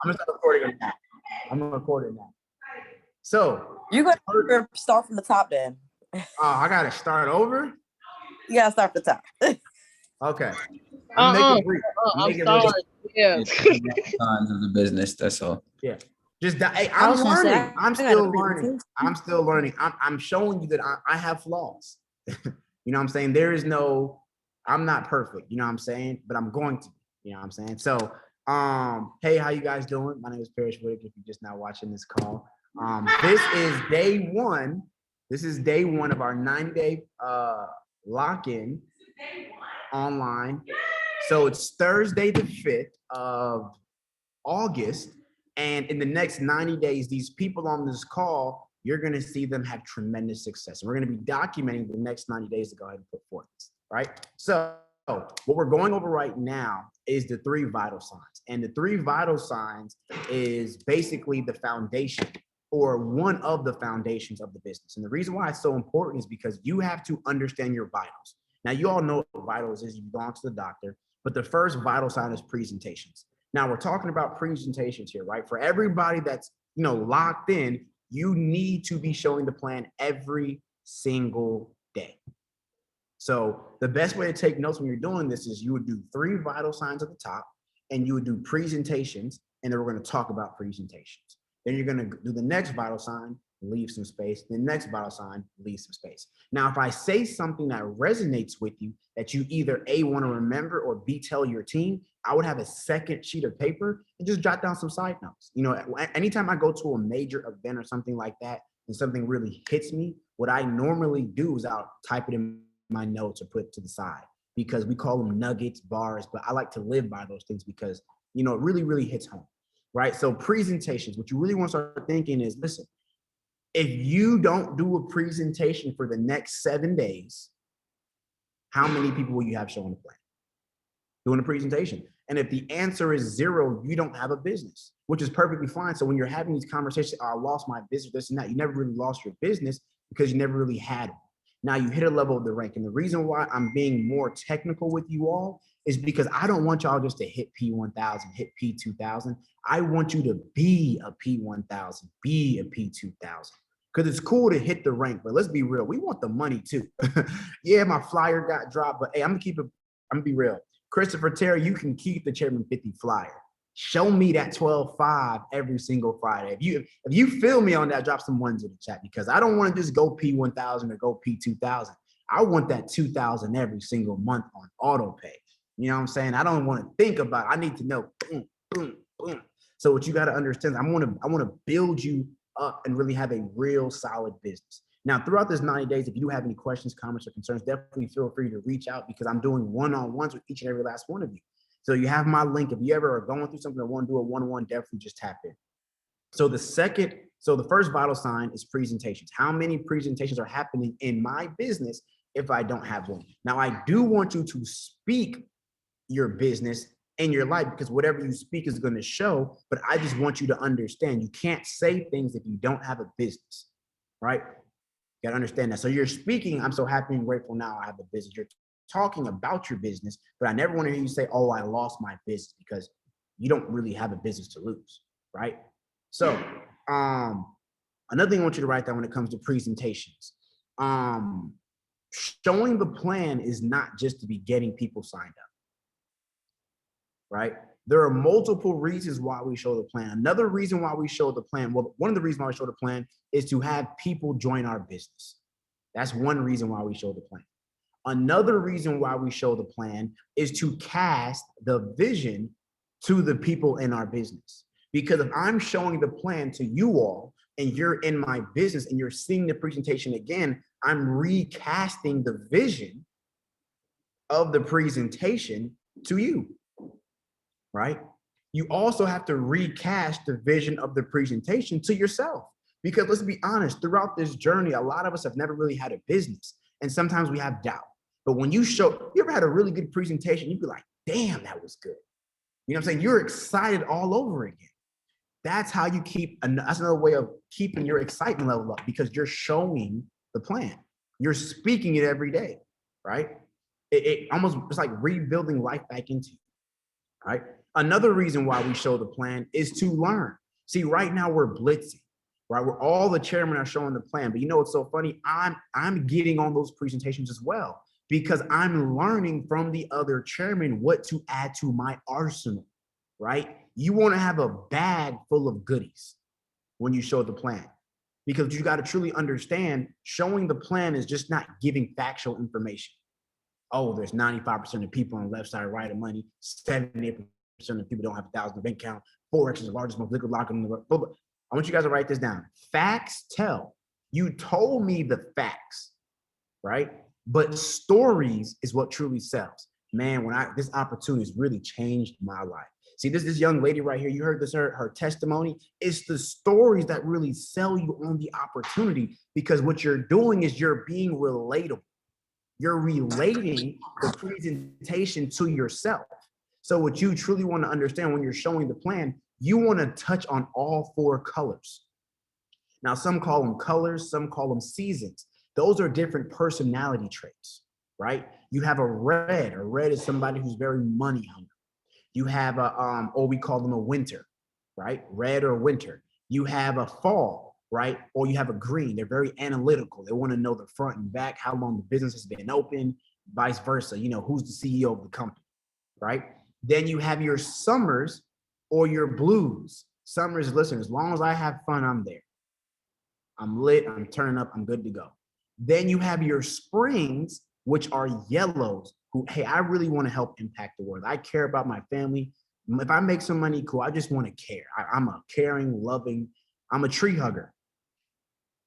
I'm gonna start recording it now. I'm gonna record it now. So you gotta start from the top then. I gotta start over. You gotta start from the top. Okay. I'm sorry. Yeah. Signs of the business. That's all. Yeah. Just that. Hey, I'm learning. I'm still learning. I'm showing you that I have flaws. You know what I'm saying? I'm not perfect. You know what I'm saying? But I'm going to be. You know what I'm saying? So, hey, how you guys doing? My name is Parrish Whitaker. If you're just now watching this call, this is day one. This is day one of our 90-day lock-in online. So it's Thursday the 5th of August. And in the next 90 days, these people on this call, you're going to see them have tremendous success. And we're going to be documenting the next 90 days to go ahead and put forth this, right? So what we're going over right now is the 3 vital signs. And the 3 vital signs is basically the foundation or one of the foundations of the business. And the reason why it's so important is because you have to understand your vitals. Now, you all know what vitals is. You've gone to the doctor, but the first vital sign is presentations. Now, we're talking about presentations here, right? For everybody that's, locked in, you need to be showing the plan every single day. So the best way to take notes when you're doing this is you would do 3 vital signs at the top, and you would do presentations, and then we're going to talk about presentations. Then you're going to do the next vital sign, leave some space. The next vital sign, leave some space. Now, if I say something that resonates with you that you either A, want to remember, or B, tell your team, I would have a second sheet of paper and just jot down some side notes. Anytime I go to a major event or something like that and something really hits me, what I normally do is I'll type it in my notes or put it to the side, because we call them nuggets, bars, but I like to live by those things because, it really, really hits home, right? So presentations, what you really want to start thinking is, listen, if you don't do a presentation for the next 7 days, how many people will you have showing the plan? Doing a presentation. And if the answer is 0, you don't have a business, which is perfectly fine. So when you're having these conversations, I lost my business, this and that, you never really lost your business because you never really had one. Now you hit a level of the rank. And the reason why I'm being more technical with you all is because I don't want y'all just to hit P1000, hit P2000. I want you to be a P1000, be a P2000. Because it's cool to hit the rank, but let's be real. We want the money too. Yeah, my flyer got dropped, but hey, I'm gonna be real. Christopher Terry, you can keep the Chairman 50 flyer. Show me that 12.5 every single Friday. If you feel me on that, drop some ones in the chat, because I don't want to just go P1000 or go P2000. I want that 2000 every single month on auto pay. You know what I'm saying? I don't want to think about it. I need to know. Boom, boom, boom. So what you got to understand, I want to build you up and really have a real solid business. Now, throughout this 90 days, if you have any questions, comments, or concerns, definitely feel free to reach out, because I'm doing one-on-ones with each and every last one of you. So you have my link. If you ever are going through something or want to do a one-on-one, definitely just tap in. So the first vital sign is presentations. How many presentations are happening in my business if I don't have one? Now, I do want you to speak your business in your life, because whatever you speak is going to show, but I just want you to understand you can't say things if you don't have a business, right? You got to understand that. So you're speaking, I'm so happy and grateful now I have a business. You're talking about your business, but I never want to hear you say, oh, I lost my business, because you don't really have a business to lose, right? So another thing I want you to write down when it comes to presentations, showing the plan is not just to be getting people signed up, right? There are multiple reasons why we show the plan. Another reason why we show the plan, well, one of the reasons why we show the plan is to have people join our business. That's one reason why we show the plan. Another reason why we show the plan is to cast the vision to the people in our business. Because if I'm showing the plan to you all and you're in my business and you're seeing the presentation again, I'm recasting the vision of the presentation to you, right? You also have to recast the vision of the presentation to yourself. Because let's be honest, throughout this journey, a lot of us have never really had a business. And sometimes we have doubt. But when you ever had a really good presentation, you'd be like, damn, that was good. You know what I'm saying? You're excited all over again. That's how you that's another way of keeping your excitement level up, because you're showing the plan. You're speaking it every day, right? It's like rebuilding life back into you, right? Another reason why we show the plan is to learn. See, right now we're blitzing, right? We're all the chairmen are showing the plan, but you know what's so funny? I'm getting on those presentations as well because I'm learning from the other chairman what to add to my arsenal, right? You want to have a bag full of goodies when you show the plan because you got to truly understand showing the plan is just not giving factual information. Oh, there's 95% of people on the left side right of money, 78% of people don't have 1,000 bank account, Forex is the largest, most liquid lock in the world. I want you guys to write this down. Facts tell. You told me the facts, right? But stories is what truly sells. Man, this opportunity has really changed my life. See, this young lady right here, you heard this, her testimony. It's the stories that really sell you on the opportunity because what you're doing is you're being relatable. You're relating the presentation to yourself. So what you truly want to understand when you're showing the plan, you want to touch on all 4 colors. Now, some call them colors, some call them seasons. Those are different personality traits, right? You have a red. A red is somebody who's very money hungry. You have or we call them a winter, right? Red or winter. You have a fall, right? Or you have a green. They're very analytical. They want to know the front and back, how long the business has been open, vice versa. You know, who's the CEO of the company, right? Then you have your summers or your blues. Summers, listen, as long as I have fun, I'm there. I'm lit, I'm turning up, I'm good to go. Then you have your springs, which are yellows, who, hey, I really want to help impact the world. I care about my family. If I make some money, cool. I just want to care. I'm a caring, loving, I'm a tree hugger.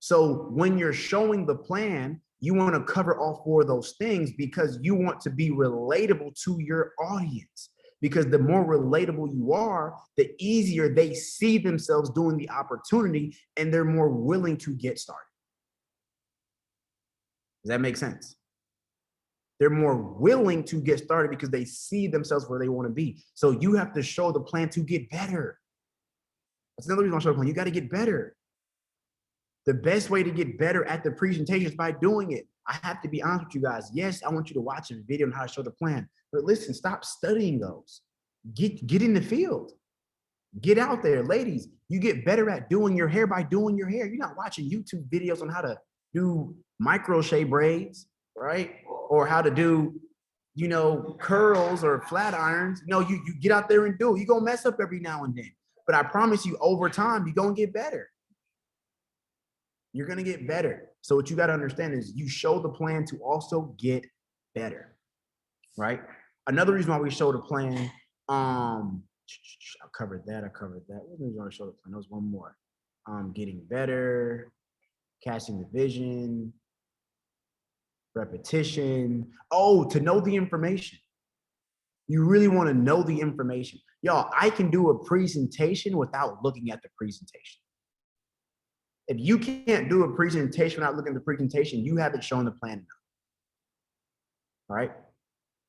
So when you're showing the plan, you want to cover all 4 of those things because you want to be relatable to your audience. Because the more relatable you are, the easier they see themselves doing the opportunity and they're more willing to get started. Does that make sense? They're more willing to get started because they see themselves where they want to be. So you have to show the plan to get better. That's another reason I show the plan. You got to get better. The best way to get better at the presentation is by doing it. I have to be honest with you guys. Yes, I want you to watch a video on how to show the plan, but listen, stop studying those. Get in the field. Get out there. Ladies, you get better at doing your hair by doing your hair. You're not watching YouTube videos on how to do microchet braids, right? Or how to do, you know, curls or flat irons. No, you get out there and do it. You're going to mess up every now and then. But I promise you, over time, you're going to get better. You're going to get better. So what you got to understand is you show the plan to also get better, right? Another reason why we show the plan, I covered that. What did I show the plan? There was one more. Getting better, casting the vision, repetition. Oh, to know the information. You really want to know the information. Y'all, I can do a presentation without looking at the presentation. If you can't do a presentation without looking at the presentation, you haven't shown the plan enough. All right?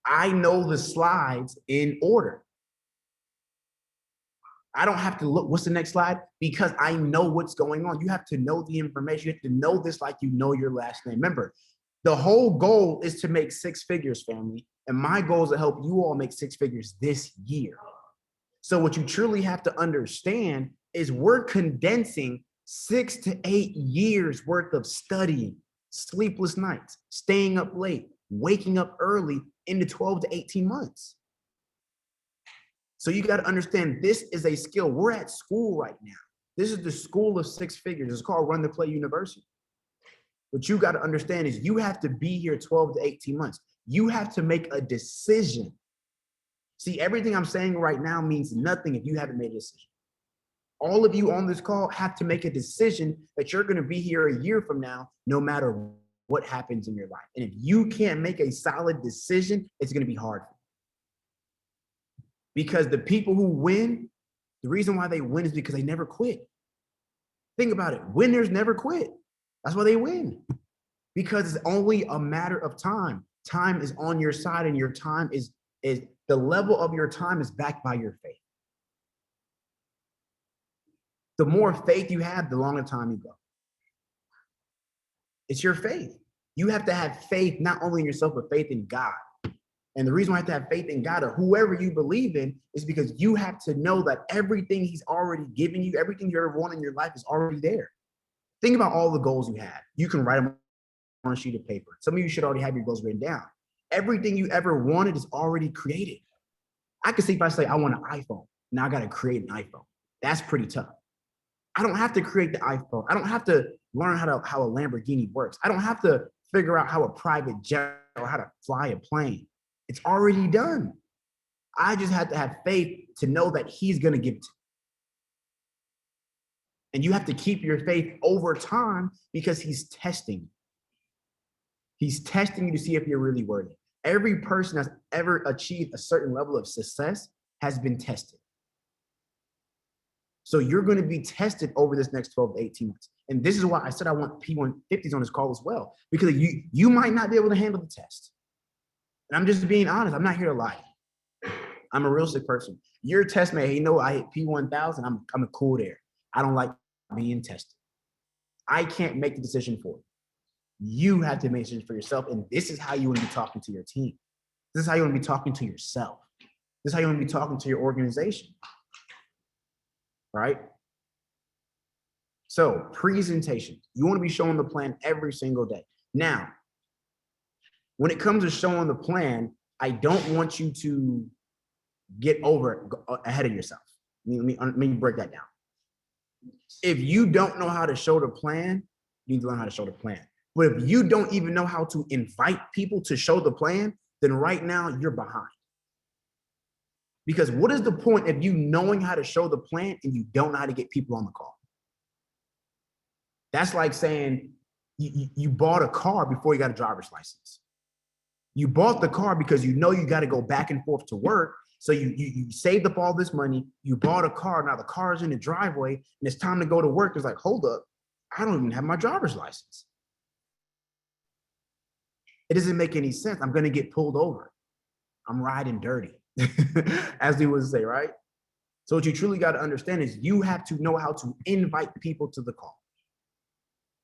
I know the slides in order. I don't have to look, what's the next slide? Because I know what's going on. You have to know the information. You have to know this like you know your last name. Remember, the whole goal is to make 6 figures, family. And my goal is to help you all make 6 figures this year. So what you truly have to understand is we're condensing 6 to 8 years worth of studying, sleepless nights, staying up late, waking up early into 12 to 18 months. So you got to understand this is a skill. We're at school right now. This is the school of 6 figures. It's called Run the Play University. What you got to understand is you have to be here 12 to 18 months. You have to make a decision. See, everything I'm saying right now means nothing if you haven't made a decision. All of you on this call have to make a decision that you're going to be here a year from now, no matter what happens in your life. And if you can't make a solid decision, it's going to be hard for you. Because the people who win, the reason why they win is because they never quit. Think about it. Winners never quit. That's why they win. Because it's only a matter of time. Time is on your side, and your time is the level of your time is backed by your faith. The more faith you have, the longer time you go. It's your faith. You have to have faith not only in yourself, but faith in God. And the reason why I have to have faith in God or whoever you believe in is because you have to know that everything he's already given you, everything you ever want in your life is already there. Think about all the goals you have. You can write them on a sheet of paper. Some of you should already have your goals written down. Everything you ever wanted is already created. I could see if I say, I want an iPhone. Now I got to create an iPhone. That's pretty tough. I don't have to create the iPhone. I don't have to learn how a Lamborghini works. I don't have to figure out how a private jet or how to fly a plane. It's already done. I just have to have faith to know that he's going to give it to me. And you have to keep your faith over time because he's testing you. He's testing you to see if you're really worthy. Every person that's ever achieved a certain level of success has been tested. So you're going to be tested over this next 12 to 18 months. And this is why I said I want P150s on this call as well, because you might not be able to handle the test. And I'm just being honest. I'm not here to lie. I'm a real sick person. You're a test man. Hey, I hit P1000. I'm cool there. I don't like being tested. I can't make the decision for you. You have to make a decision for yourself. And this is how you want to be talking to your team. This is how you want to be talking to yourself. This is how you want to be talking to your organization. Right? So presentation, you want to be showing the plan every single day. Now, when it comes to showing the plan, I don't want you to get ahead of yourself. Let me break that down. If you don't know how to show the plan, you need to learn how to show the plan. But if you don't even know how to invite people to show the plan, then right now you're behind. Because what is the point of you knowing how to show the plan and you don't know how to get people on the call? That's like saying you bought a car before you got a driver's license. You bought the car because you know you got to go back and forth to work. So you saved up all this money. You bought a car. Now the car is in the driveway and it's time to go to work. It's like, hold up, I don't even have my driver's license. It doesn't make any sense. I'm going to get pulled over. I'm riding dirty, as they would say, right? So what you truly got to understand is you have to know how to invite people to the call,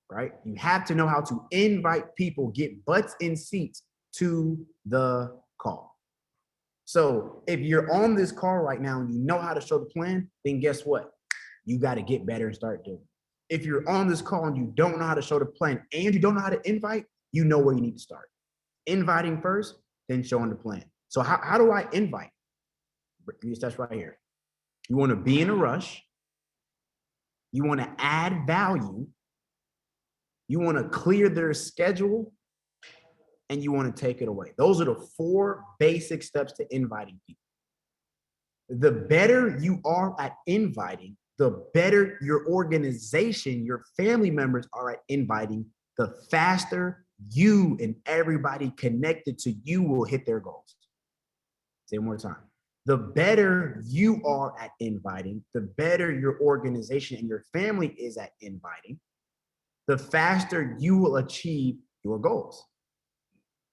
right? You have to know how to invite people, get butts in seats to the call. So if you're on this call right now and you know how to show the plan, then guess what? You got to get better and start doing it. If you're on this call and you don't know how to show the plan and you don't know how to invite, you know where you need to start. Inviting first, then showing the plan. So how do I invite? That's right here. You want to be in a rush. You want to add value. You want to clear their schedule. And you want to take it away. Those are the 4 basic steps to inviting people. The better you are at inviting, the better your organization, your family members are at inviting, the faster you and everybody connected to you will hit their goals. Say it one more time. The better you are at inviting, the better your organization and your family is at inviting, the faster you will achieve your goals.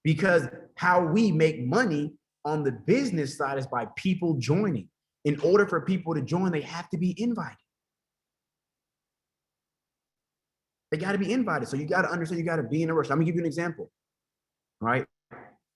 Because how we make money on the business side is by people joining. In order for people to join, they have to be invited. They got to be invited. So you got to understand, you got to be in a rush. I'm gonna give you an example, right?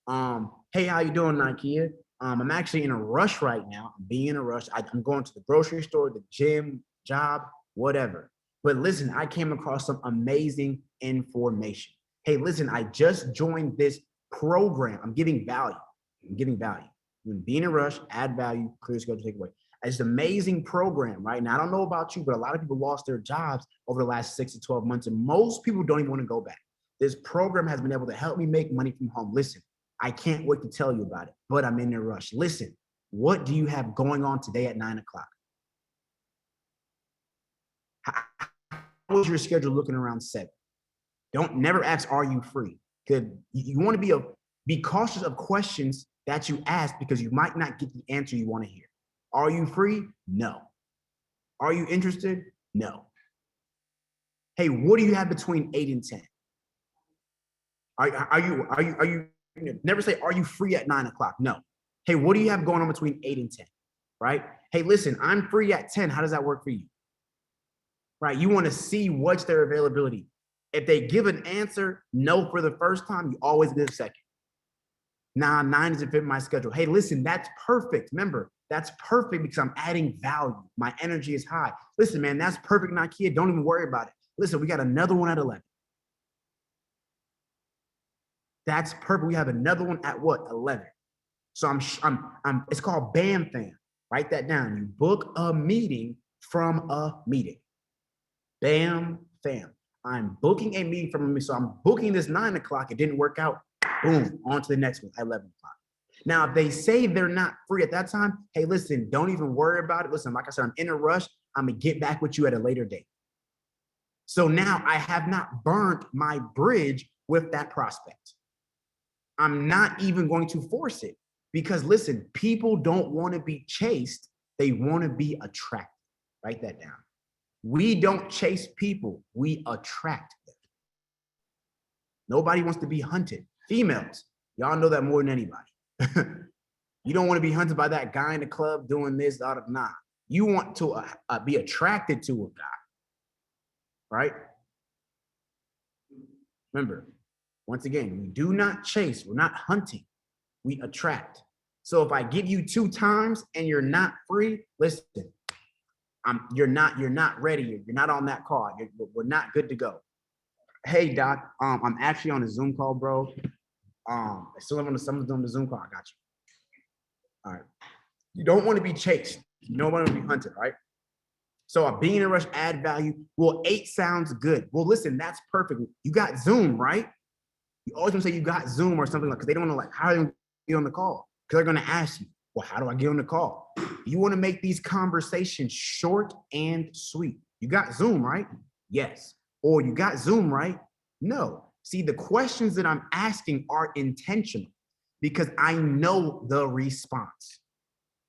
Hey, how you doing, Nakia? I'm actually in a rush right now. I'm being in a rush. I'm going to the grocery store, the gym, job, whatever. But listen, I came across some amazing information. Hey, listen, I just joined this program. I'm giving value. When be in a rush, add value, clear schedule, take away. It's an amazing program, right? Now, I don't know about you, but a lot of people lost their jobs over the last 6 to 12 months, and most people don't even want to go back. This program has been able to help me make money from home. Listen, I can't wait to tell you about it, but I'm in a rush. Listen, what do you have going on today at 9 o'clock? How is your schedule looking around 7? Don't never ask, are you free? Because you want to be cautious of questions that you ask because you might not get the answer you want to hear. Are you free? No. Are you interested? No. Hey, what do you have between 8 and 10? Are you never say, are you free at 9 o'clock? No. Hey, what do you have going on between 8 and 10? Right? Hey, listen, I'm free at 10. How does that work for you? Right? You want to see what's their availability. If they give an answer no for the first time, you always give a second. Nah, 9 doesn't fit my schedule. Hey, listen, that's perfect. Remember, that's perfect because I'm adding value. My energy is high. Listen, man, that's perfect, Nakia. Don't even worry about it. Listen, we got another one at 11. That's perfect. We have another one at what? 11. So it's called BAM Fam. Write that down. You book a meeting from a meeting. BAM Fam. I'm booking a meeting from a meeting. So I'm booking this 9 o'clock. It didn't work out. Boom, on to the next one at 11 o'clock. Now, if they say they're not free at that time, hey, listen, don't even worry about it. Listen, like I said, I'm in a rush. I'm going to get back with you at a later date. So now I have not burnt my bridge with that prospect. I'm not even going to force it because listen, people don't want to be chased. They want to be attracted. Write that down. We don't chase people. We attract them. Nobody wants to be hunted. Females, y'all know that more than anybody. You don't want to be hunted by that guy in the club doing this out of nah. You want to be attracted to a guy, right? Remember, once again, we do not chase. We're not hunting. We attract. So if I give you 2 times and you're not free, listen, you're not ready. You're not on that call. We're not good to go. Hey, Doc, I'm actually on a Zoom call, bro. Someone's doing the Zoom call. I got you. All right. You don't want to be chased. You don't want to be hunted, right? So being in a rush, add value. Well, 8 sounds good. Well, listen, that's perfect. You got Zoom, right? You always want to say you got Zoom or something like, because they don't know like how do you get on the call? Because they're going to ask you, well, how do I get on the call? You want to make these conversations short and sweet. You got Zoom, right? Yes. Or you got Zoom, right? No. See, the questions that I'm asking are intentional because I know the response.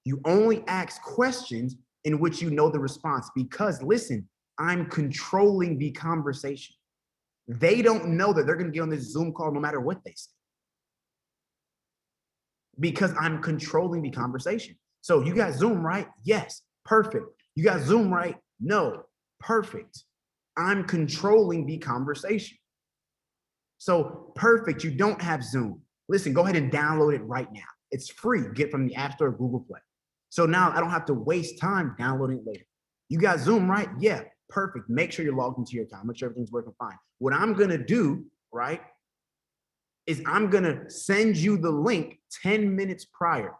You only ask questions in which you know the response because listen, I'm controlling the conversation. They don't know that they're going to get on this Zoom call no matter what they say because I'm controlling the conversation. So you got Zoom, right? Yes. Perfect. You got Zoom, right? No. Perfect. I'm controlling the conversation. So perfect. You don't have Zoom. Listen, go ahead and download it right now. It's free. Get from the App Store or Google Play. So now I don't have to waste time downloading it later. You got Zoom, right? Yeah, perfect. Make sure you're logged into your account. Make sure everything's working fine. What I'm going to do, right, is I'm going to send you the link 10 minutes prior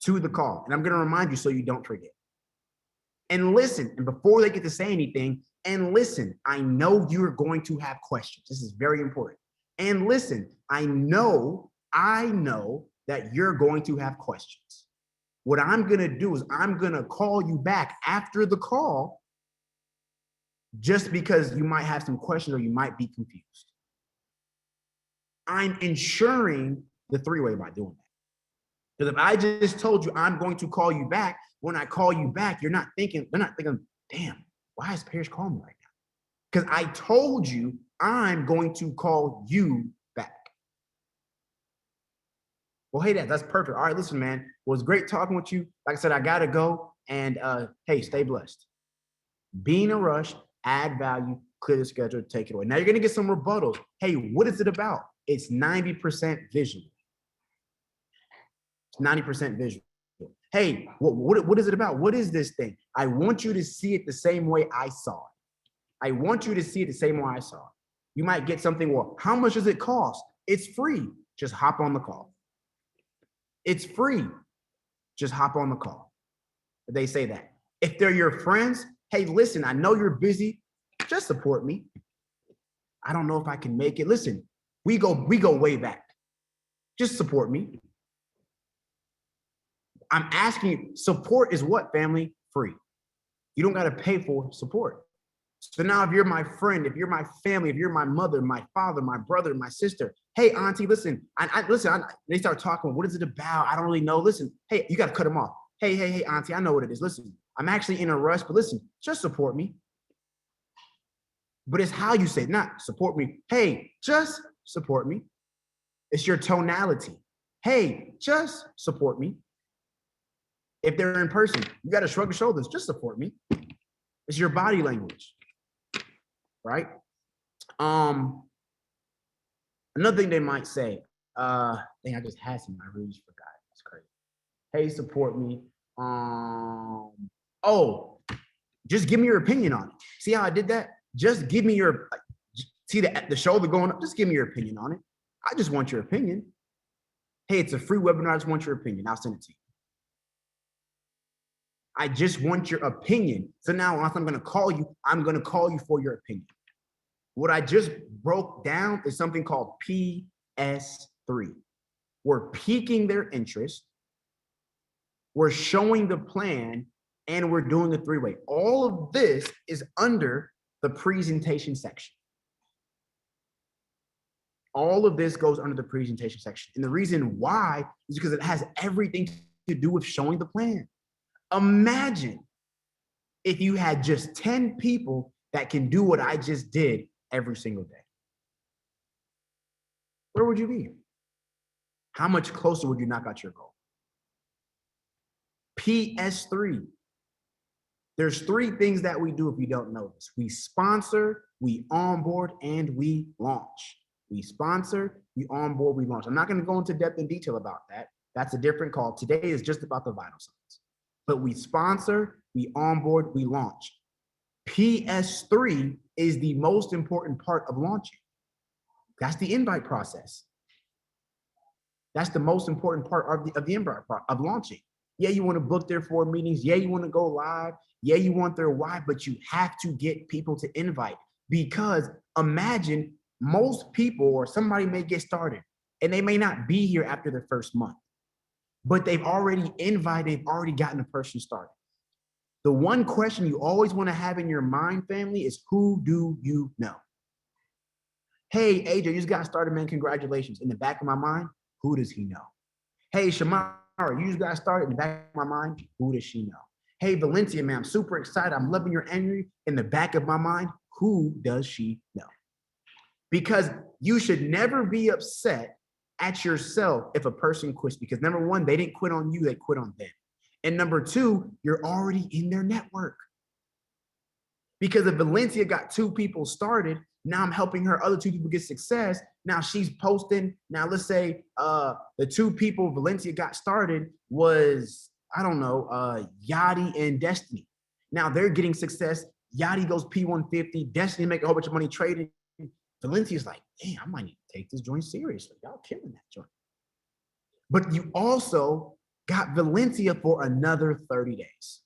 to the call. And I'm going to remind you so you don't forget. And listen, and before they get to say anything, and listen, I know you're going to have questions. This is very important. And listen, I know that you're going to have questions. What I'm going to do is I'm going to call you back after the call just because you might have some questions or you might be confused. I'm ensuring the 3-way by doing that. Because if I just told you I'm going to call you back, when I call you back, they're not thinking, damn, why is Parrish calling me right now? Because I told you I'm going to call you back. Well, hey, that's perfect. All right, listen, man. Well, it was great talking with you. Like I said, I got to go. And hey, stay blessed. Be in a rush, add value, clear the schedule, take it away. Now you're going to get some rebuttals. Hey, what is it about? It's 90% visual. It's 90% visual. Hey, what is it about? What is this thing? I want you to see it the same way I saw it. I want you to see it the same way I saw it. You might get something, well, how much does it cost? It's free. Just hop on the call. It's free. Just hop on the call. They say that. If they're your friends, hey, listen, I know you're busy. Just support me. I don't know if I can make it. Listen, we go way back. Just support me. I'm asking you, support is what, family? Free. You don't got to pay for support. So now if you're my friend, if you're my family, if you're my mother, my father, my brother, my sister, hey, auntie, listen, they start talking, what is it about? I don't really know. Listen, hey, you got to cut them off. Hey, auntie, I know what it is. Listen, I'm actually in a rush, but listen, just support me. But it's how you say it, not support me. Hey, just support me. It's your tonality. Hey, just support me. If they're in person, you got to shrug your shoulders, just support me. It's your body language, right? Another thing they might say, Dang, I just had some. I really just forgot. It's crazy. Hey, support me. Oh, just give me your opinion on it. See how I did that? Just give me your, see the shoulder going up. Just give me your opinion on it. I just want your opinion. Hey, it's a free webinar. I just want your opinion. I'll send it to you. I just want your opinion. So now if I'm going to call you, I'm going to call you for your opinion. What I just broke down is something called PS3. We're piquing their interest. We're showing the plan, and we're doing a three-way. All of this is under the presentation section. All of this goes under the presentation section. And the reason why is because it has everything to do with showing the plan. Imagine if you had just 10 people that can do what I just did every single day. Where would you be? How much closer would you knock out your goal? PS3. There's three things that we do if you don't know this. We sponsor, we onboard, and we launch. We sponsor, we onboard, we launch. I'm not going to go into depth and detail about that. That's a different call. Today is just about the vital signs. But we sponsor, we onboard, we launch. PS3 is the most important part of launching. That's the invite process. That's the most important part of the invite of launching. Yeah, you want to book their 4 meetings. Yeah, you want to go live. Yeah, you want their why, but you have to get people to invite, because imagine most people or somebody may get started and they may not be here after the first month, but they've already invited, already gotten a person started. The one question you always want to have in your mind, family, is who do you know? Hey, AJ, you just got started, man. Congratulations. In the back of my mind, who does he know? Hey, Shamara, you just got started. In the back of my mind, who does she know? Hey, Valencia, man, I'm super excited. I'm loving your energy. In the back of my mind, who does she know? Because you should never be upset at yourself if a person quits, because number one, they didn't quit on you, they quit on them. And number two, you're already in their network. Because if Valencia got 2 people started, now I'm helping her other 2 people get success. Now she's posting. Now let's say the 2 people Valencia got started was, I don't know, Yachty and Destiny. Now they're getting success. Yachty goes P150. Destiny make a whole bunch of money trading. Valencia's like, damn, I might need to take this joint seriously. Y'all killing that joint. But you also got Valencia for another 30 days.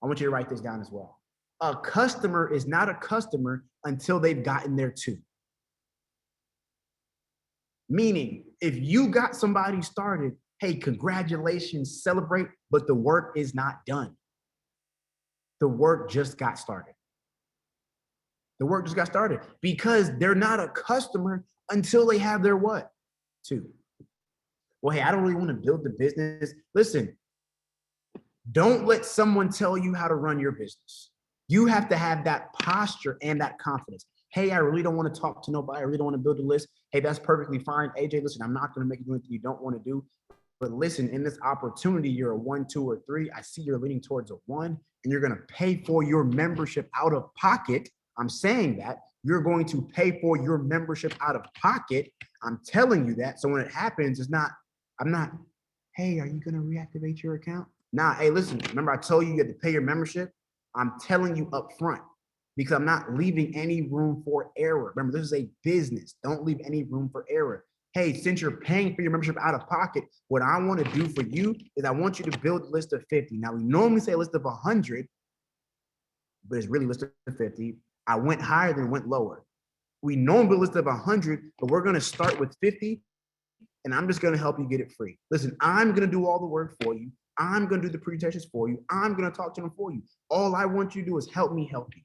I want you to write this down as well. A customer is not a customer until they've gotten there too. Meaning, if you got somebody started, hey, congratulations, celebrate, but the work is not done. The work just got started. The work just got started because they're not a customer until they have their what? 2. Well, hey, I don't really want to build the business. Listen, don't let someone tell you how to run your business. You have to have that posture and that confidence. Hey, I really don't want to talk to nobody. I really don't want to build a list. Hey, that's perfectly fine. AJ, listen, I'm not going to make you do anything you don't want to do. But listen, in this opportunity, you're a 1, 2, or 3. I see you're leaning towards a 1, and you're going to pay for your membership out of pocket. I'm saying that you're going to pay for your membership out of pocket. I'm telling you that. So when it happens, I'm not, hey, are you going to reactivate your account? Nah, hey, listen, remember I told you you had to pay your membership? I'm telling you up front, because I'm not leaving any room for error. Remember, this is a business. Don't leave any room for error. Hey, since you're paying for your membership out of pocket, what I want to do for you is I want you to build a list of 50. Now, we normally say a list of 100, but it's really a list of 50. I went higher than went lower. We normally list of 100, but we're going to start with 50, and I'm just going to help you get it free. Listen, I'm going to do all the work for you. I'm going to do the presentations for you. I'm going to talk to them for you. All I want you to do is help me help you.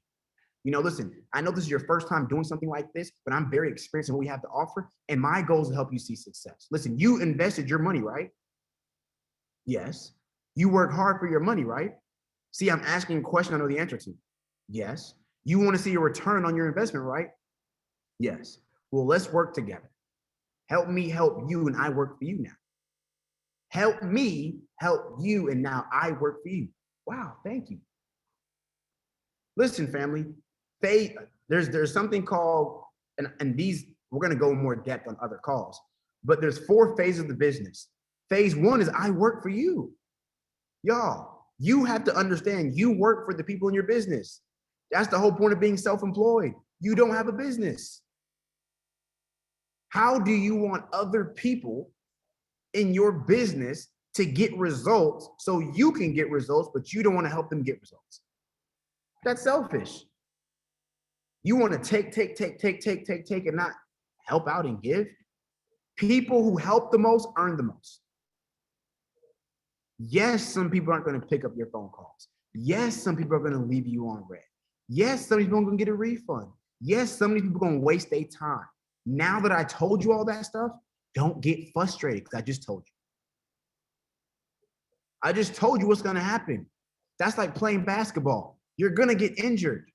You know, listen, I know this is your first time doing something like this, but I'm very experienced in what we have to offer, and my goal is to help you see success. Listen, you invested your money, right? Yes. You work hard for your money, right? See, I'm asking a question I know the answer to. Yes. You want to see a return on your investment, right? Yes. Well, let's work together. Help me help you, and I work for you now. Help me help you, and now I work for you. Wow, thank you. Listen, family, faith, there's something called, and these, we're going to go more depth on other calls, But there's 4 phases of the business. Phase 1 is I work for you. Y'all, you have to understand you work for the people in your business. That's the whole point of being self-employed. You don't have a business. How do you want other people in your business to get results so you can get results, but you don't want to help them get results? That's selfish. You want to take, and not help out and give. People who help the most earn the most. Yes, some people aren't going to pick up your phone calls. Yes, some people are going to leave you on red. Yes, some people are going to get a refund. Yes, some of these people are going to waste their time. Now that I told you all that stuff, don't get frustrated because I just told you. I just told you what's going to happen. That's like playing basketball. You're going to get injured.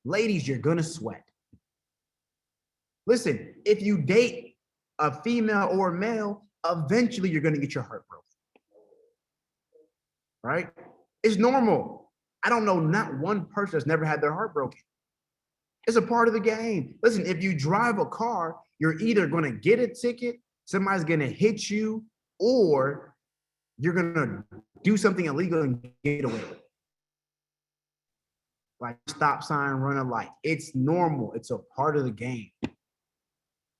Ladies, you're going to sweat. Listen, if you date a female or a male, eventually you're going to get your heart broken. Right? It's normal. I don't know not one person that's never had their heart broken. It's a part of the game. Listen, if you drive a car, you're either going to get a ticket, somebody's going to hit you, or you're going to do something illegal and get away with it. Like stop sign, run a light. It's normal. It's a part of the game.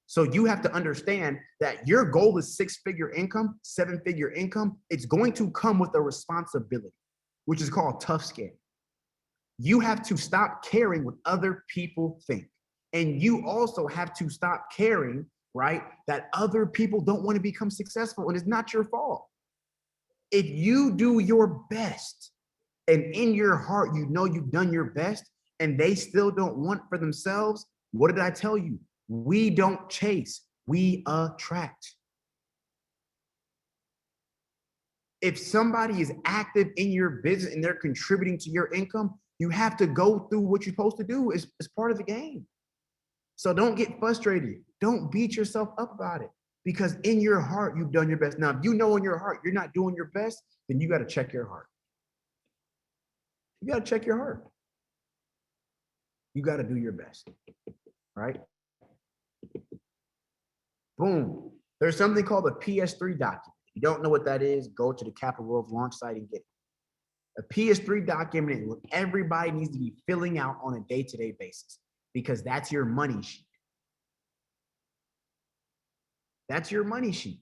So you have to understand that your goal is 6-figure income, 7-figure income. It's going to come with a responsibility, which is called tough skin. You have to stop caring what other people think. And you also have to stop caring, right, that other people don't want to become successful, and it's not your fault. If you do your best and in your heart, you know you've done your best and they still don't want for themselves, what did I tell you? We don't chase, we attract. If somebody is active in your business and they're contributing to your income, you have to go through what you're supposed to do as part of the game. So don't get frustrated. Don't beat yourself up about it, because in your heart, you've done your best. Now, if you know in your heart you're not doing your best, then you got to check your heart. You got to check your heart. You got to do your best, right? Boom. There's something called a PS3 document. If you don't know what that is, go to the Capital World launch site and get it. A PS3 document is what everybody needs to be filling out on a day-to-day basis, because that's your money sheet. That's your money sheet.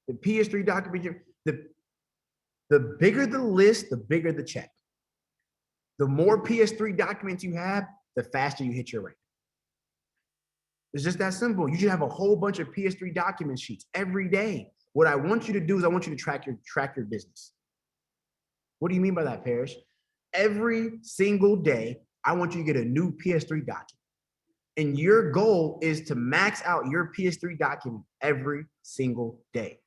The PS3 document, the bigger the list, the bigger the check. The more PS3 documents you have, the faster you hit your rate. It's just that simple. You should have a whole bunch of PS3 document sheets every day. What I want you to do is I want you to track your business. What do you mean by that, Parrish? Every single day, I want you to get a new PS3 document. And your goal is to max out your PS3 document every single day.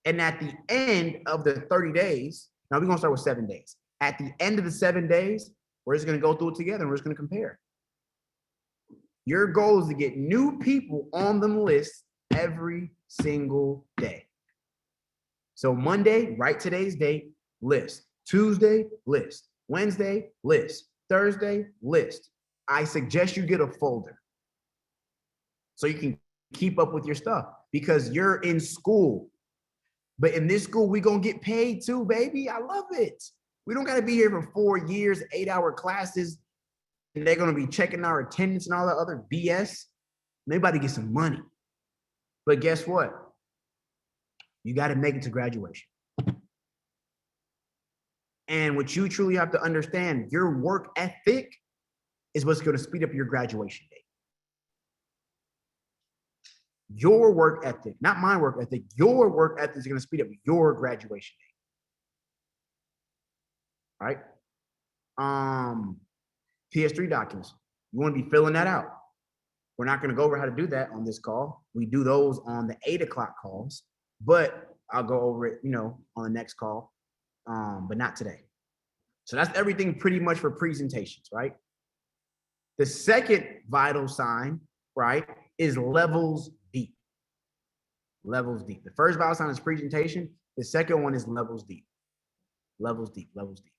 And at the end of the 30 days, now we're going to start with 7 days. At the end of the 7 days, we're just going to go through it together and we're just going to compare. Your goal is to get new people on the list every single day. So Monday, write today's date, list. Tuesday, list. Wednesday, list. Thursday, list. I suggest you get a folder so you can keep up with your stuff, because you're in school. But in this school, we're going to get paid too, baby. I love it. We don't got to be here for 4 years, 8-hour classes, and they're going to be checking our attendance and all that other BS. Maybe get some money. But guess what? You got to make it to graduation. And what you truly have to understand, your work ethic is what's going to speed up your graduation date. Your work ethic, not my work ethic, your work ethic is going to speed up your graduation date. Right? PS3 documents. You want to be filling that out. We're not going to go over how to do that on this call. We do those on the 8 o'clock calls, but I'll go over it, on the next call, but not today. So that's everything pretty much for presentations, right? The second vital sign, right, is levels deep. Levels deep. The first vital sign is presentation. The second one is levels deep. Levels deep, levels deep.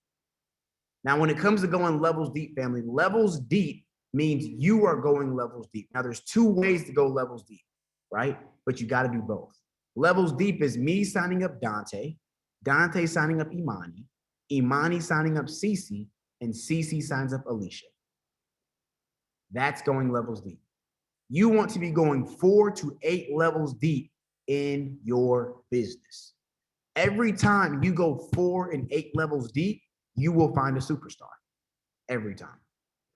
Now, when it comes to going levels deep, family, levels deep means you are going levels deep. Now, there's 2 ways to go levels deep. right? But you got to do both. Levels deep is me signing up Dante, Dante signing up Imani, Imani signing up Cece, and Cece signs up Alicia. That's going levels deep. You want to be going 4 to 8 levels deep in your business. Every time you go 4 and 8 levels deep, you will find a superstar. Every time.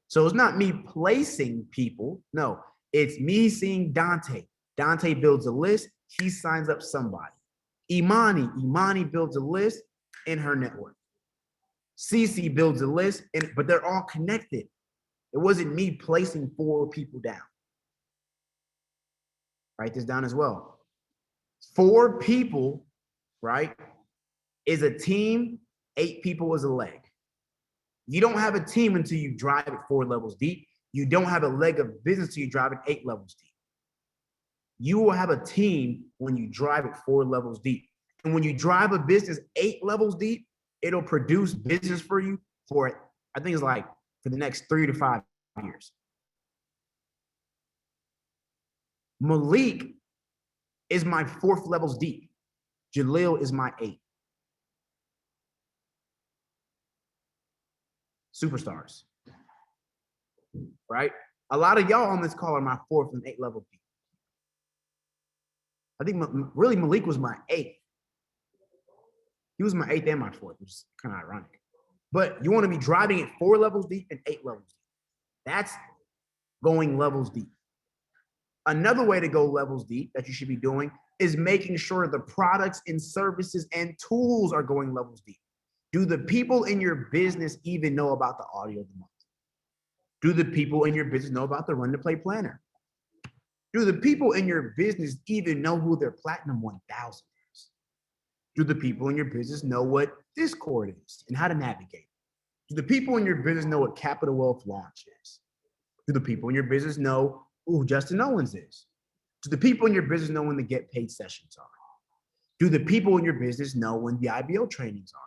So it's not me placing people. No, it's me seeing Dante. Dante builds a list. He signs up somebody. Imani builds a list in her network. Cece builds a list, but they're all connected. It wasn't me placing 4 people down. Write this down as well. 4 people, right, is a team. 8 people is a leg. You don't have a team until you drive it 4 levels deep. You don't have a leg of business until you drive it 8 levels deep. You will have a team when you drive it 4 levels deep. And when you drive a business 8 levels deep, it'll produce business for you for, I think it's like for the next 3 to 5 years. Malik is my 4th levels deep. Jalil is my 8. Superstars, right? A lot of y'all on this call are my 4th and 8th level deep. I think really Malik was my 8th. He was my 8th and my 4th, which is kind of ironic. But you want to be driving it 4 levels deep and 8 levels deep. That's going levels deep. Another way to go levels deep that you should be doing is making sure the products and services and tools are going levels deep. Do the people in your business even know about the audio of the month? Do the people in your business know about the Run to Play planner? Do the people in your business even know who their Platinum 1000 is? Do the people in your business know what Discord is and how to navigate? Do the people in your business know what Capital Wealth Launch is? Do the people in your business know who Justin Owens is? Do the people in your business know when the Get Paid sessions are? Do the people in your business know when the IBO trainings are?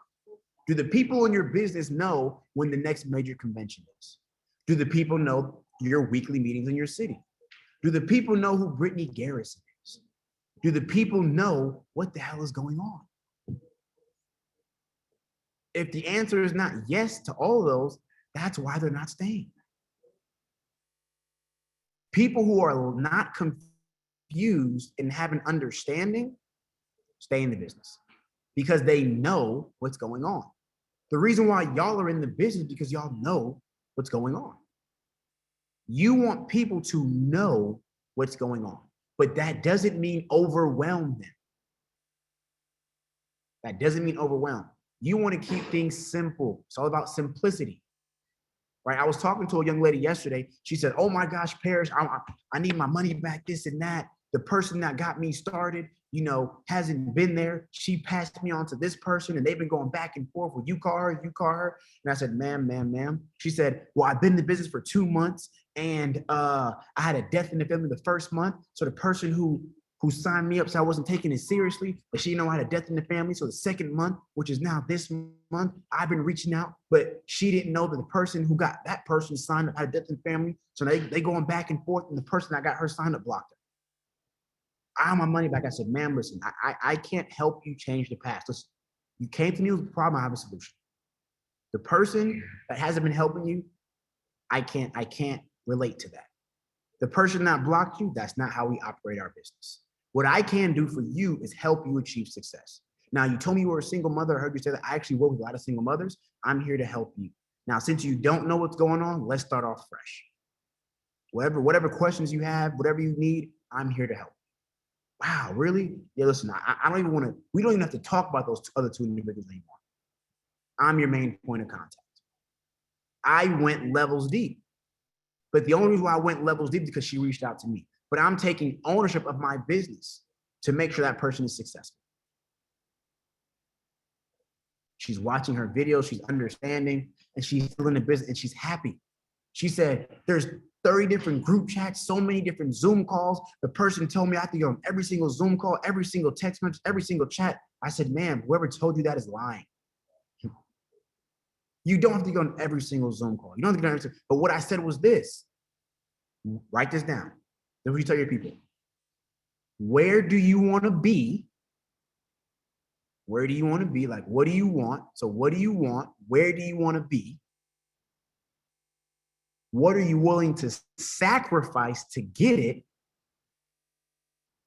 Do the people in your business know when the next major convention is? Do the people know your weekly meetings in your city? Do the people know who Brittany Garrison is? Do the people know what the hell is going on? If the answer is not yes to all of those, that's why they're not staying. People who are not confused and have an understanding stay in the business because they know what's going on. The reason why y'all are in the business is because y'all know what's going on. You want people to know what's going on, but that doesn't mean overwhelm them. That doesn't mean overwhelm. You want to keep things simple. It's all about simplicity, right? I was talking to a young lady yesterday. She said, oh my gosh, Parrish, I need my money back, this and that. The person that got me started, hasn't been there. She passed me on to this person and they've been going back and forth with you call her. And I said, ma'am. She said, well, I've been in the business for 2 months and I had a death in the family the first month. So the person who signed me up said I wasn't taking it seriously, but she I had a death in the family. So the second month, which is now this month, I've been reaching out, but she didn't know that the person who got that person signed up had a death in the family. So they going back and forth and the person that got her signed up blocked her. I have my money back. I said, ma'am, listen, I can't help you change the past. Listen, you came to me with a problem, I have a solution. The person that hasn't been helping you, I can't relate to that. The person that blocked you, that's not how we operate our business. What I can do for you is help you achieve success. Now, you told me you were a single mother. I heard you say that. I actually work with a lot of single mothers. I'm here to help you. Now, since you don't know what's going on, let's start off fresh. Whatever questions you have, whatever you need, I'm here to help. Wow, really? Yeah, listen, I don't even want to, we don't even have to talk about those other 2 individuals anymore. I'm your main point of contact. I went levels deep. But the only reason why I went levels deep is because she reached out to me. But I'm taking ownership of my business to make sure that person is successful. She's watching her videos, she's understanding, and she's still in the business, and she's happy. She said, there's 30 different group chats, so many different Zoom calls. The person told me I have to go on every single Zoom call, every single text message, every single chat. I said, ma'am, whoever told you that is lying. You don't have to go on every single Zoom call. You don't have to go on every, but what I said was this. Write this down. Then what you tell your people. Where do you want to be? Where do you want to be? Like, what do you want? So what do you want? Where do you want to be? What are you willing to sacrifice to get it?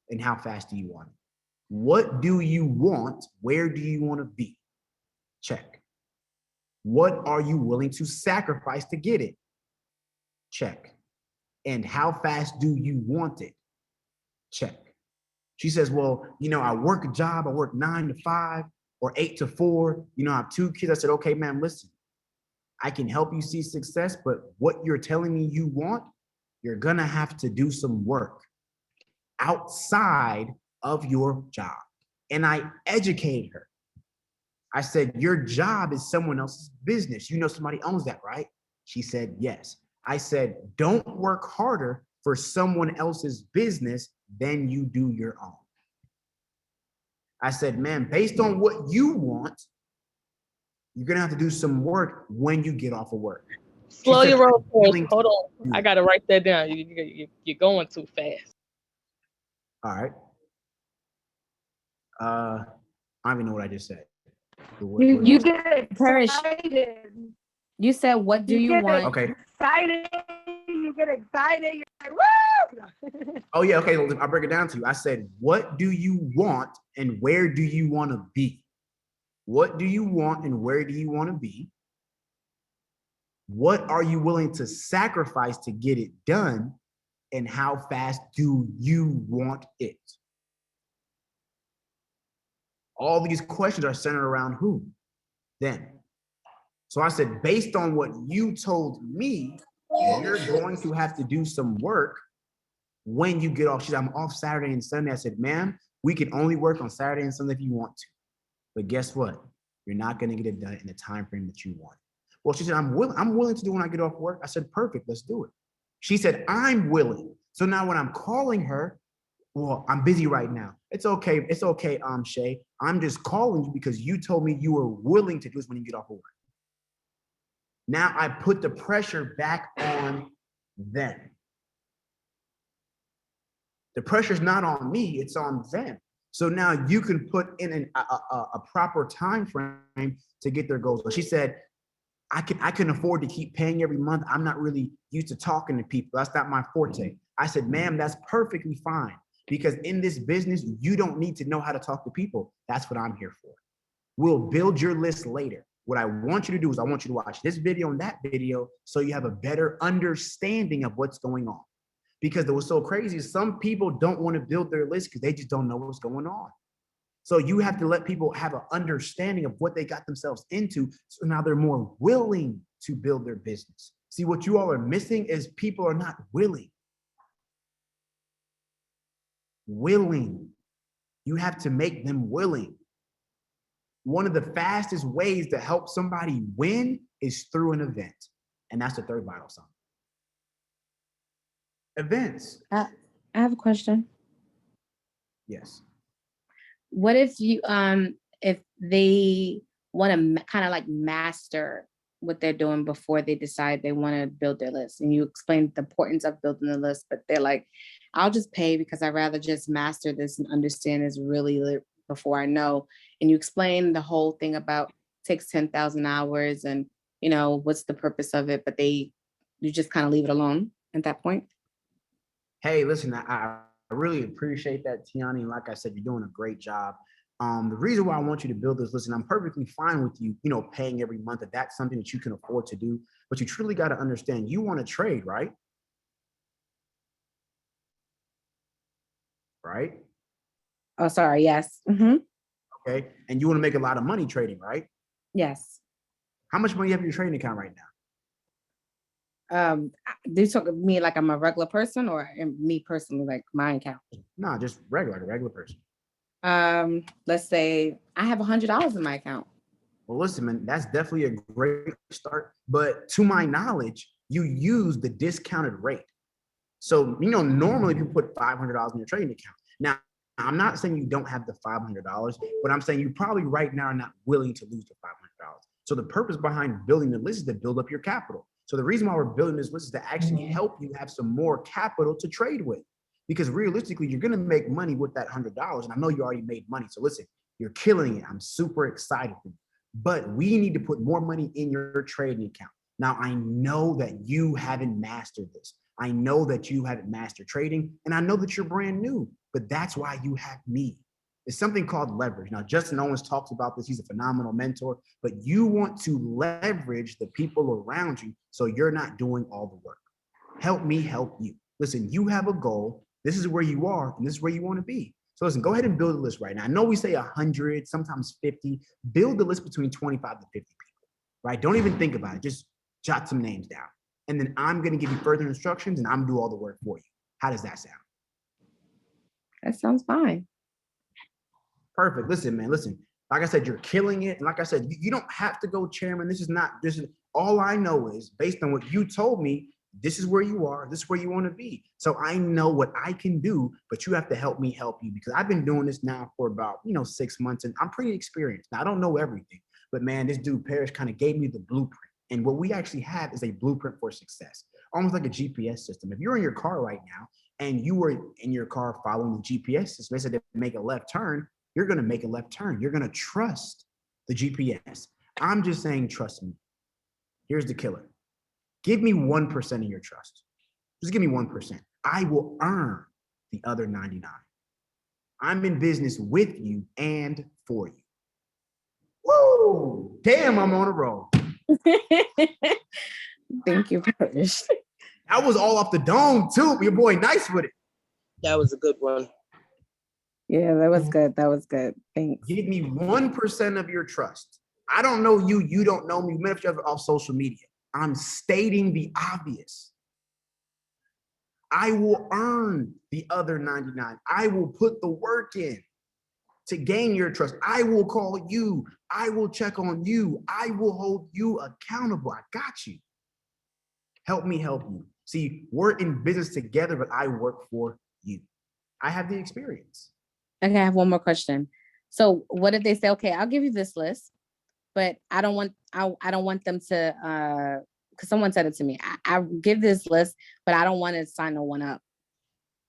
And how fast do you want it? What do you want? Where do you want to be? Check. What are you willing to sacrifice to get it? Check. And how fast do you want it? Check. She says, well, I work a job. I work 9 to 5 or 8 to 4. I have 2 kids. I said, okay, ma'am, listen, I can help you see success, but what you're telling me you want, you're going to have to do some work outside of your job. And I educated her. I said, your job is someone else's business. Somebody owns that, right? She said, yes. I said, don't work harder for someone else's business than you do your own. I said, man, based on what you want, you're going to have to do some work when you get off of work. Slow your roll, hold on. I got to write that down. You're going too fast. All right. I don't even know what I just said. You get excited. You said, what do you want? Okay. You get excited. You're like, woo! Oh, yeah. Okay. I'll break it down to you. I said, what do you want and where do you want to be? What do you want and where do you want to be? What are you willing to sacrifice to get it done? And how fast do you want it? All these questions are centered around who? Them. So I said, based on what you told me, you're going to have to do some work when you get off. She said, I'm off Saturday and Sunday. I said, ma'am, we can only work on Saturday and Sunday if you want to. But guess what? You're not going to get it done in the time frame that you want. Well, she said, I'm willing to do when I get off work. I said, perfect, let's do it. She said, I'm willing. So now when I'm calling her, well, I'm busy right now. It's okay, Shay. I'm just calling you because you told me you were willing to do this when you get off of work. Now I put the pressure back on them. The pressure's not on me, it's on them. So now you can put in a proper time frame to get their goals. So she said, I can afford to keep paying every month. I'm not really used to talking to people. That's not my forte. I said, ma'am, that's perfectly fine. Because in this business, you don't need to know how to talk to people. That's what I'm here for. We'll build your list later. What I want you to do is I want you to watch this video and that video so you have a better understanding of what's going on. Because what's so crazy is some people don't want to build their list because they just don't know what's going on. So you have to let people have an understanding of what they got themselves into. So now they're more willing to build their business. See, what you all are missing is people are not willing. Willing. You have to make them willing. One of the fastest ways to help somebody win is through an event. And that's the third vital sign. Events. I have a question. Yes. What if they want to kind of like master what they're doing before they decide they want to build their list? And you explained the importance of building the list, but they're like, I'll just pay because I'd rather just master this and understand this really before I know. And you explained the whole thing about takes 10,000 hours and, what's the purpose of it, but you just kind of leave it alone at that point. Hey, listen, I really appreciate that, Tiani. Like I said, you're doing a great job. The reason why I want you to build this list, and I'm perfectly fine with you, paying every month if that's something that you can afford to do, but you truly got to understand you want to trade, right? Right? Oh, sorry. Yes. Mm-hmm. Okay. And you want to make a lot of money trading, right? Yes. How much money you have in your trading account right now? Do you talk to me like I'm a regular person or me personally, like my account? No, just regular, like a regular person. Let's say I have $100 in my account. Well, listen, man, that's definitely a great start. But to my knowledge, you use the discounted rate. So, normally people put $500 in your trading account. Now, I'm not saying you don't have the $500, but I'm saying you probably right now are not willing to lose the $500. So the purpose behind building the list is to build up your capital. So the reason why we're building this list is to actually help you have some more capital to trade with. because realistically, you're going to make money with that $100. And I know you already made money. So listen, you're killing it. I'm super excited for you. But we need to put more money in your trading account. Now, I know that you haven't mastered this. I know that you haven't mastered trading, and I know that you're brand new, but that's why you have me. It's something called leverage. Now, Justin Owens talks about this. He's a phenomenal mentor, but you want to leverage the people around you so you're not doing all the work. Help me help you. Listen, you have a goal. This is where you are, and this is where you want to be. So listen, go ahead and build a list right now. I know we say 100, sometimes 50. Build the list between 25 to 50 people, right? Don't even think about it. Just jot some names down. And then I'm going to give you further instructions and I'm do all the work for you. How does that sound? That sounds fine. Perfect. Listen, man, listen. Like I said, you're killing it. And like I said, you don't have to go chairman. This is all I know is based on what you told me, this is where you are. This is where you want to be. So I know what I can do, but you have to help me help you because I've been doing this now for about, 6 months and I'm pretty experienced. Now I don't know everything, but man, this dude Parrish kind of gave me the blueprint. And what we actually have is a blueprint for success, almost like a GPS system. If you're in your car right now and you were in your car following the GPS system, they said to make a left turn, you're going to make a left turn. You're going to trust the GPS. I'm just saying, trust me. Here's the killer. Give me 1% of your trust. Just give me 1%. I will earn the other 99. I'm in business with you and for you. Woo! Damn, I'm on a roll. Thank you, Parrish. That was all off the dome too. Your boy nice with it. That was a good one. Yeah, that was good. That was good. Thanks. Give me 1% of your trust. I don't know you. You don't know me. We met each other off social media. I'm stating the obvious. I will earn the other 99. I will put the work in to gain your trust. I will call you. I will check on you. I will hold you accountable. I got you. Help me help you. See, we're in business together, but I work for you. I have the experience. Okay, I have one more question. So what if they say, okay, I'll give you this list, but I don't want them to, because someone said it to me, I give this list, but I don't want to sign no one up.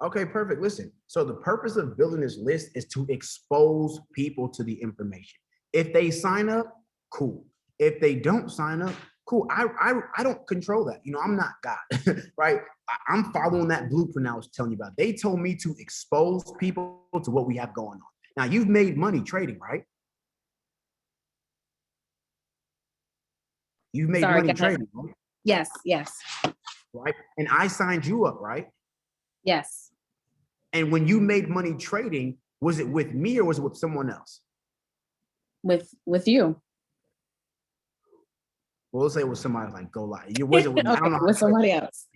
Okay, perfect. Listen, so the purpose of building this list is to expose people to the information. If they sign up, cool. If they don't sign up, cool. I don't control that. I'm not God, right? I'm following that blueprint I was telling you about. They told me to expose people to what we have going on. Now, you've made money trading, right? You've made money trading, right? Yes. Right? And I signed you up, right? Yes. And when you made money trading, was it with me or was it with someone else? With you. Well, let's say it was somebody like Go Live. You wasn't with me. I don't know with somebody else.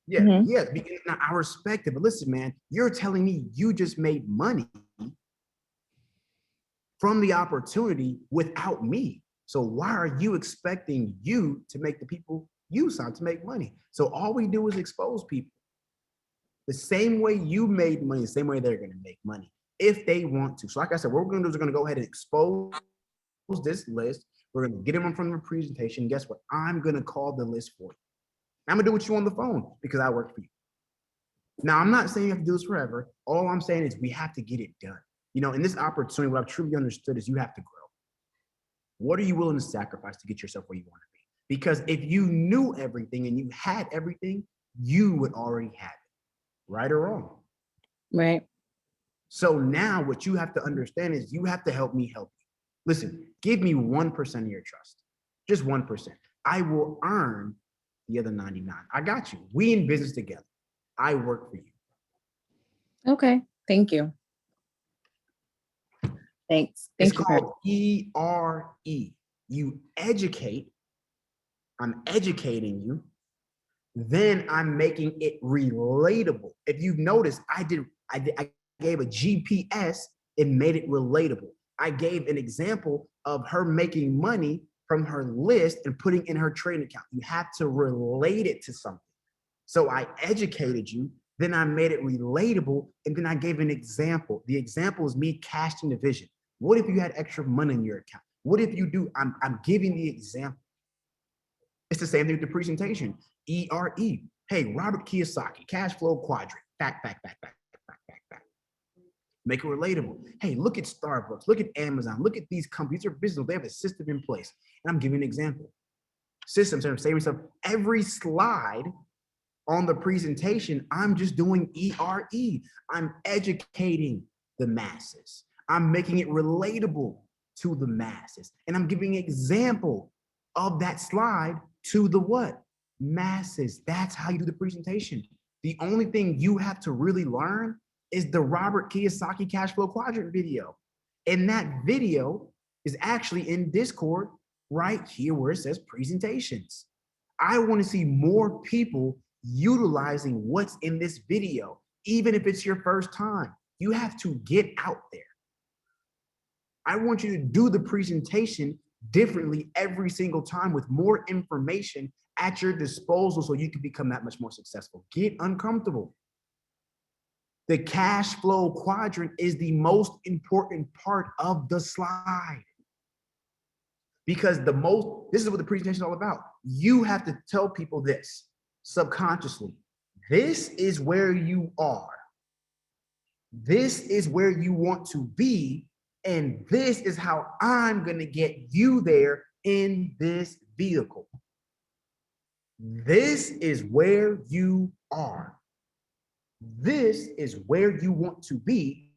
Yeah, yeah. Now, I respect it, but listen, man, you're telling me you just made money from the opportunity without me. So why are you expecting you to make the people you sign to make money? So all we do is expose people. The same way you made money, the same way they're going to make money if they want to. So like I said, what we're going to do is we're going to go ahead and expose this list. We're going to get them from the presentation. Guess what? I'm going to call the list for you. I'm going to do what you on the phone because I work for you. Now, I'm not saying you have to do this forever. All I'm saying is we have to get it done. In this opportunity, what I've truly understood is you have to grow. What are you willing to sacrifice to get yourself where you want to be? Because if you knew everything and you had everything, you would already have it. Right or wrong? Right. So now what you have to understand is you have to help me help you. Listen, give me 1% of your trust. Just 1%. I will earn the other 99. I got you. We in business together. I work for you. Okay. Thank you. Thanks. It's called ERE. You educate. I'm educating you. Then I'm making it relatable. If you've noticed, I gave a GPS and made it relatable. I gave an example of her making money from her list and putting in her trading account. You have to relate it to something. So I educated you, then I made it relatable, and then I gave an example. The example is me casting the vision. What if you had extra money in your account? What if you do? I'm giving the example. It's the same thing with the presentation. ERE. Hey, Robert Kiyosaki, cash flow quadrant. Fact. Make it relatable. Hey, look at Starbucks, look at Amazon, look at these companies. These are business. They have a system in place. And I'm giving an example. Systems, I'm saying myself, every slide on the presentation, I'm just doing ERE. I'm educating the masses. I'm making it relatable to the masses. And I'm giving an example of that slide to the what? Masses. That's how you do the presentation. The only thing you have to really learn is the Robert Kiyosaki cash flow quadrant video. And that video is actually in Discord right here where it says presentations. I want to see more people utilizing what's in this video, even if it's your first time. You have to get out there. I want you to do the presentation differently every single time with more information at your disposal so you can become that much more successful. Get uncomfortable. The cash flow quadrant is the most important part of the slide. Because this is what the presentation is all about. You have to tell people this subconsciously. This is where you are. This is where you want to be. And this is how I'm going to get you there in this vehicle. This is where you are. This is where you want to be.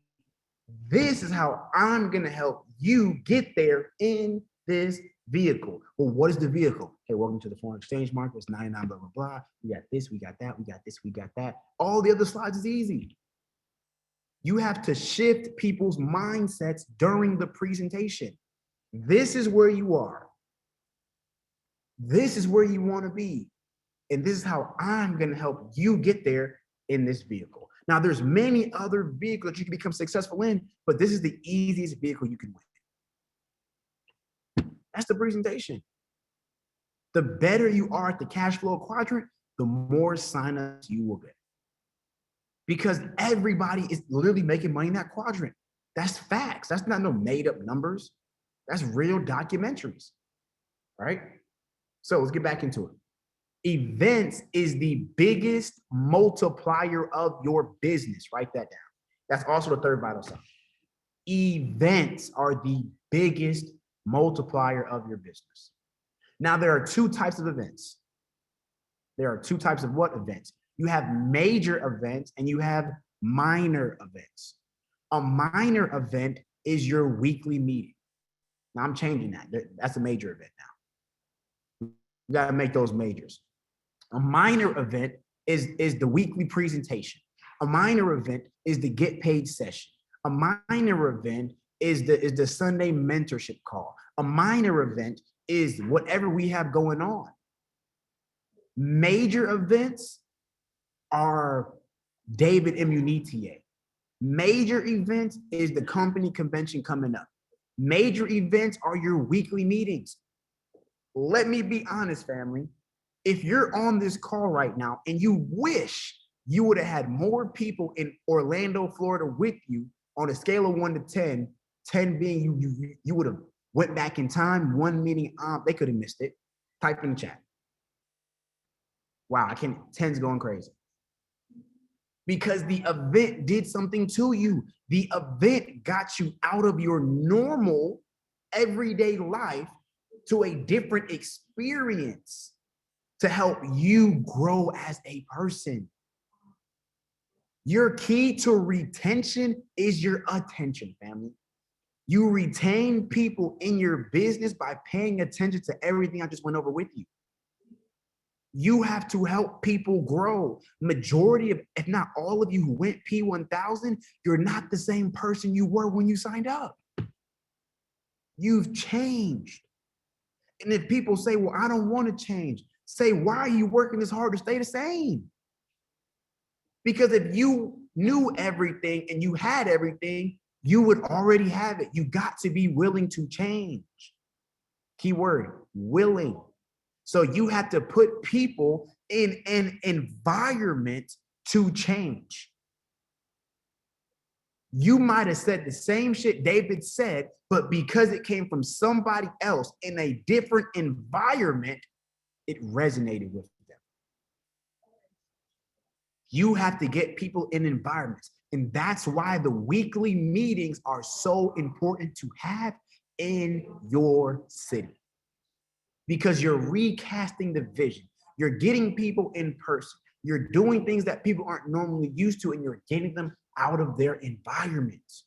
This is how I'm going to help you get there in this vehicle. Well, what is the vehicle? Hey, welcome to the foreign exchange market. It's 99, blah, blah, blah. We got this, we got that, we got this, we got that. All the other slides is easy. You have to shift people's mindsets during the presentation. This is where you are. This is where you want to be. And this is how I'm going to help you get there in this vehicle. Now, there's many other vehicles you can become successful in, but this is the easiest vehicle you can win. That's the presentation. The better you are at the cash flow quadrant, the more signups you will get. Because everybody is literally making money in that quadrant. That's facts. That's not no made up numbers. That's real documentaries, right? So let's get back into it. Events is the biggest multiplier of your business. Write that down. That's also the third vital sign. Events are the biggest multiplier of your business. Now, there are two types of events. There are two types of what events? You have major events and you have minor events. A minor event is your weekly meeting. Now I'm changing that. That's a major event now. You got to make those majors. A minor event is the weekly presentation. A minor event is the get paid session. A minor event is the Sunday mentorship call. A minor event is whatever we have going on. Major events are David Immunitier. Major events is the company convention coming up. Major events are your weekly meetings. Let me be honest, family. If you're on this call right now and you wish you would have had more people in Orlando, Florida with you on a scale of 1 to 10, 10 being you would have went back in time, 1 meening, they could have missed it. Type in the chat. Wow, 10's going crazy. Because the event did something to you. The event got you out of your normal everyday life to a different experience to help you grow as a person. Your key to retention is your attention, family. You retain people in your business by paying attention to everything I just went over with you. You have to help people grow. Majority of, if not all of you who went P1000, you're not the same person you were when you signed up. You've changed. And if people say, well, I don't want to change, say, why are you working this hard to stay the same? Because if you knew everything and you had everything, you would already have it. You got to be willing to change. Keyword, willing. So you have to put people in an environment to change. You might have said the same shit David said, but because it came from somebody else in a different environment, it resonated with them. You have to get people in environments. And that's why the weekly meetings are so important to have in your city. Because you're recasting the vision. You're getting people in person. You're doing things that people aren't normally used to, and you're getting them out of their environments.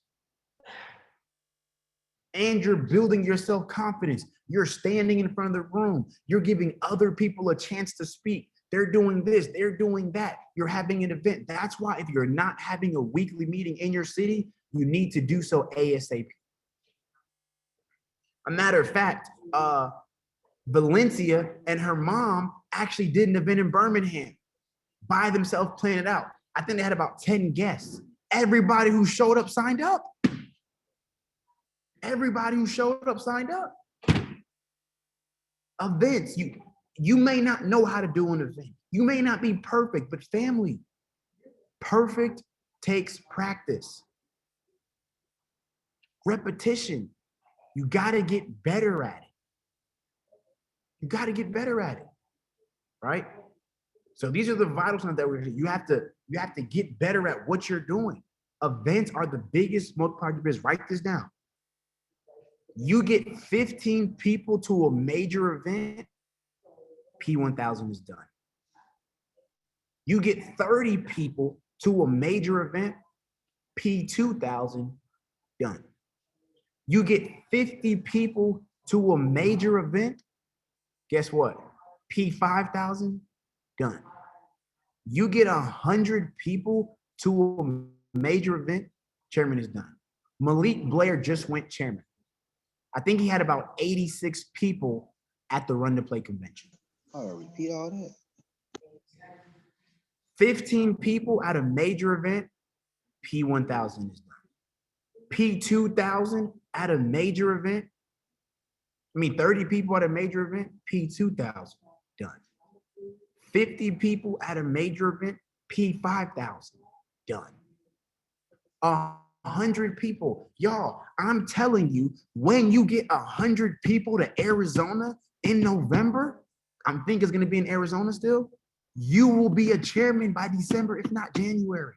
And you're building your self-confidence. You're standing in front of the room. You're giving other people a chance to speak. They're doing this, they're doing that. You're having an event. That's why if you're not having a weekly meeting in your city, you need to do so ASAP. A matter of fact, Valencia and her mom actually did an event in Birmingham by themselves, planning it out. I think they had about 10 guests. Everybody who showed up signed up. Everybody who showed up signed up. Events, you may not know how to do an event. You may not be perfect, but family, perfect takes practice. Repetition. You got to get better at it. You got to get better at it, right? So these are the vital signs that you have to get better at what you're doing. Events are the biggest multiplier of your business. Write this down. You get 15 people to a major event, P1000 is done. You get 30 people to a major event, P2000 done. You get 50 people to a major event, guess what? P5000 done. You get 100 people to a major event, chairman is done. Malik Blair just went chairman. I think he had about 86 people at the Run to Play convention. Oh, repeat all that. 15 people at a major event, P1000 is done. P2000 at a major event, 30 people at a major event, P2000 done. 50 people at a major event, P5000 done. 100 people. Y'all, I'm telling you, when you get 100 people to Arizona in November, I think it's going to be in Arizona still, you will be a chairman by December, if not January.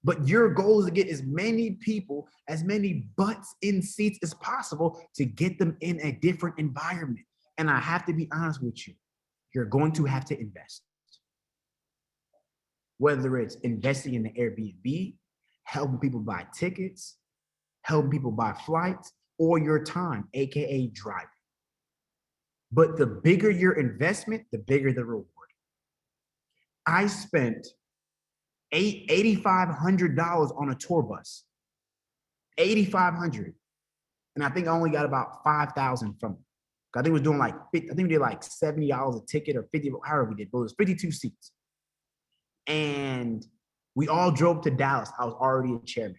But your goal is to get as many people, as many butts in seats as possible to get them in a different environment. And I have to be honest with you, you're going to have to invest. Whether it's investing in the Airbnb, helping people buy tickets, helping people buy flights, or your time, AKA driving. But the bigger your investment, the bigger the reward. I spent $8,500 on a tour bus, $8,500. And I think I only got about 5,000 from it. I think it was doing like, I think we did like $70 a ticket or 50, however we did, but it was 52 seats. And we all drove to Dallas. I was already a chairman.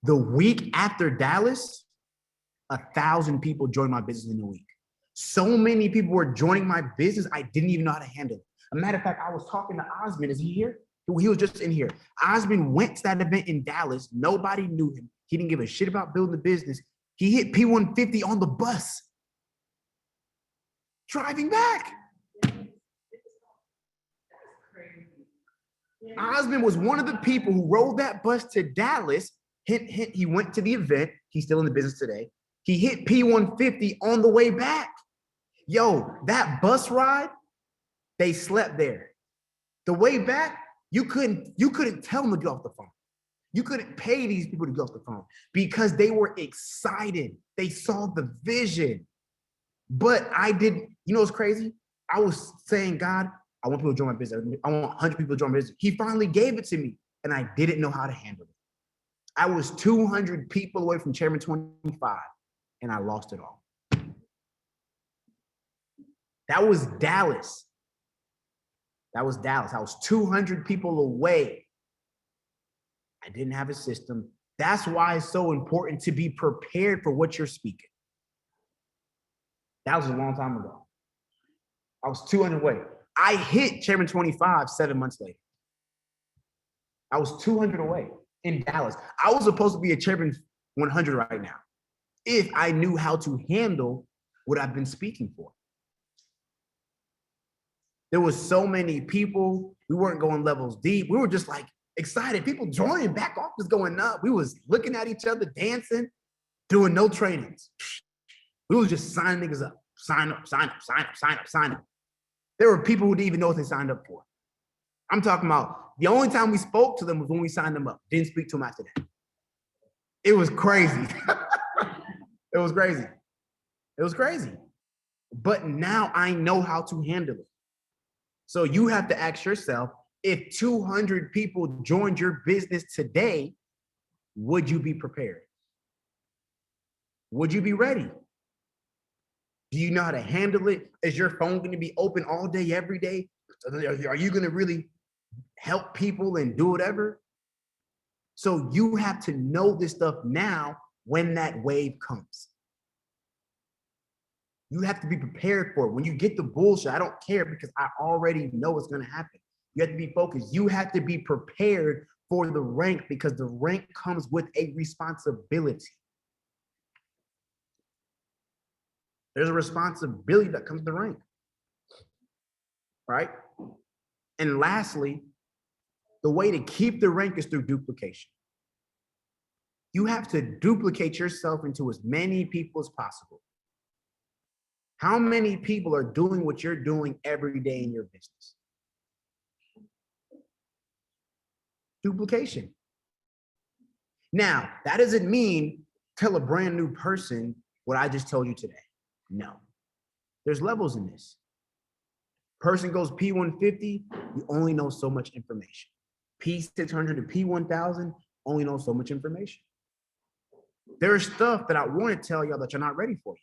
The week after Dallas, 1,000 people joined my business in a week. So many people were joining my business, I didn't even know how to handle it. A matter of fact, I was talking to Osman. Is he here? He was just in here. Osman went to that event in Dallas. Nobody knew him. He didn't give a shit about building the business. He hit P150 on the bus, driving back. Osman was one of the people who rode that bus to Dallas. He went to the event. He's still in the business today. He hit P150 on the way back. Yo, that bus ride, they slept there. The way back, you couldn't tell them to get off the phone. You couldn't pay these people to get off the phone because they were excited. They saw the vision. But I did, you know what's crazy? I was saying, God, I want people to join my business. I want 100 people to join my business. He finally gave it to me, and I didn't know how to handle it. I was 200 people away from Chairman 25, and I lost it all. That was Dallas. That was Dallas. I was 200 people away. I didn't have a system. That's why it's so important to be prepared for what you're speaking. That was a long time ago. I was 200 away. I hit Chairman 25 7 months later. I was 200 away in Dallas. I was supposed to be a Chairman 100 right now if I knew how to handle what I've been speaking for. There was so many people. We weren't going levels deep. We were just like excited. People joining, back office going up. We was looking at each other, dancing, doing no trainings. We was just signing niggas up. Sign up, sign up, sign up, sign up, sign up. There were people who didn't even know what they signed up for. I'm talking about the only time we spoke to them was when we signed them up. Didn't speak to them after that. It was crazy. It was crazy. It was crazy. But now I know how to handle it. So you have to ask yourself, if 200 people joined your business today, would you be prepared? Would you be ready? Do you know how to handle it? Is your phone going to be open all day, every day? Are you going to really help people and do whatever? So you have to know this stuff now when that wave comes. You have to be prepared for it. When you get the bullshit, I don't care because I already know what's going to happen. You have to be focused. You have to be prepared for the rank because the rank comes with a responsibility. There's a responsibility that comes with the rank, right? And lastly, the way to keep the rank is through duplication. You have to duplicate yourself into as many people as possible. How many people are doing what you're doing every day in your business? Duplication. Now, that doesn't mean tell a brand new person what I just told you today. No, there's levels in this. Person goes P150, you only know so much information. P600 to P1000, only know so much information. There's stuff that I want to tell y'all that you're not ready for yet.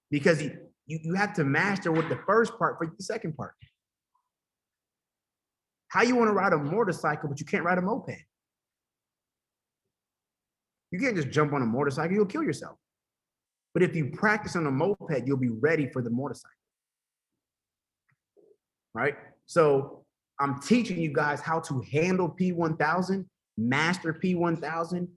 Because you have to master what the first part for the second part. How you want to ride a motorcycle, but you can't ride a moped? You can't just jump on a motorcycle, you'll kill yourself. But if you practice on a moped, you'll be ready for the motorcycle. Right? So I'm teaching you guys how to handle P1000, master P1000,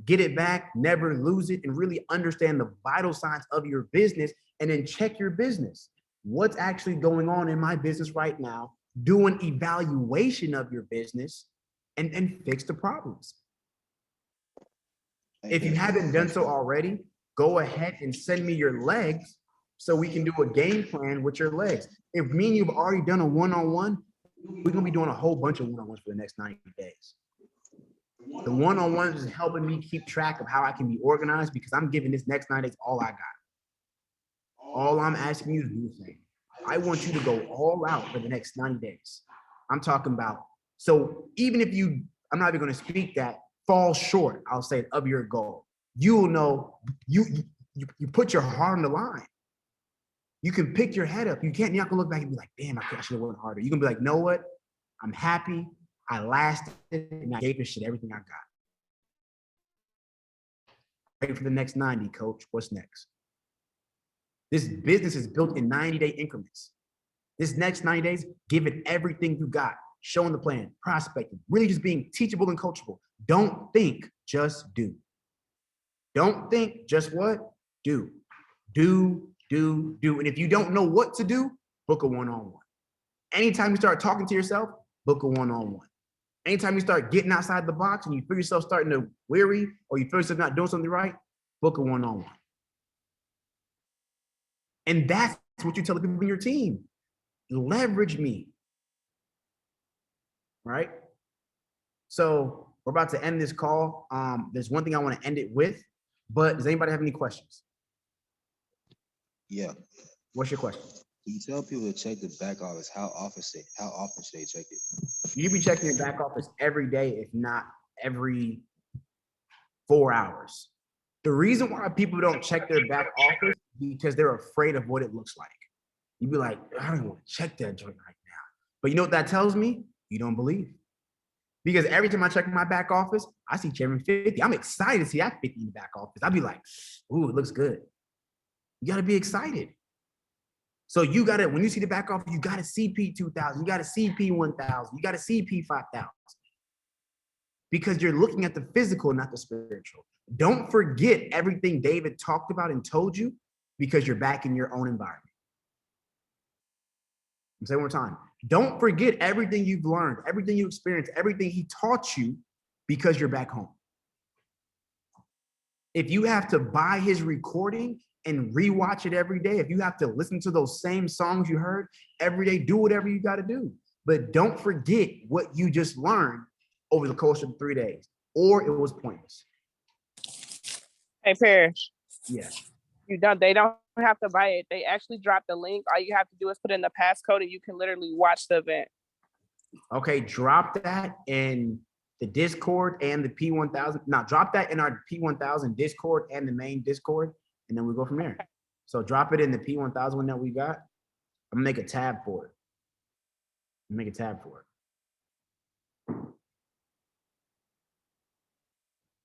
get it back, never lose it, and really understand the vital signs of your business, and then check your business. What's actually going on in my business right now? Do an evaluation of your business and fix the problems. If you haven't done so already, go ahead and send me your legs so we can do a game plan with your legs. If me and you've already done a one-on-one, we're gonna be doing a whole bunch of one-on-ones for the next 90 days. The one-on-ones is helping me keep track of how I can be organized because I'm giving this next 9 days all I got. All I'm asking you to do is say, I want you to go all out for the next 90 days. I'm talking about, so even if you, I'm not even gonna speak that, fall short, I'll say, of your goal, you will know, you put your heart on the line. You can pick your head up. You're not gonna look back and be like, damn, I should have worked harder. You're gonna be like, know what? I'm happy, I lasted, and I gave this shit everything I got. Ready for the next 90, coach, what's next? This business is built in 90-day increments. This next 90 days, give it everything you got. Showing the plan, prospecting, really just being teachable and coachable. Don't think, just do. Don't think, just what? Do. Do. And if you don't know what to do, book a one-on-one. Anytime you start talking to yourself, book a one-on-one. Anytime you start getting outside the box and you feel yourself starting to weary or you feel yourself not doing something right, book a one-on-one. And that's what you tell the people in your team. Leverage me. Right? So we're about to end this call. There's one thing I want to end it with, but does anybody have any questions? Yeah. What's your question? You tell people to check the back office. How often should they check it? You be checking your back office every day, if not every 4 hours. The reason why people don't check their back office is because they're afraid of what it looks like. You'd be like, I don't want to check that joint right now. But you know what that tells me? You don't believe. Because every time I check my back office, I see Chairman 50. I'm excited to see that 50 in the back office. I'll be like, ooh, it looks good. You got to be excited. So you got to, when you see the back office, you got to see P2000, you got to see P1000, you got to see P5000. Because you're looking at the physical, not the spiritual. Don't forget everything David talked about and told you because you're back in your own environment. I'm saying one more time. Don't forget everything you've learned, everything you experienced, everything he taught you because you're back home. If you have to buy his recording and rewatch it every day, if you have to listen to those same songs you heard every day, do whatever you got to do. But don't forget what you just learned over the course of 3 days, or it was pointless. Hey, Parrish. Yes. They don't have to buy it. They actually drop the link. All you have to do is put in the passcode and you can literally watch the event. Okay, drop that in the Discord and the P1000. Now drop that in our P1000 Discord and the main Discord, and then we'll go from there. So drop it in the P1000 one that we got. I'm gonna make a tab for it. Make a tab for it.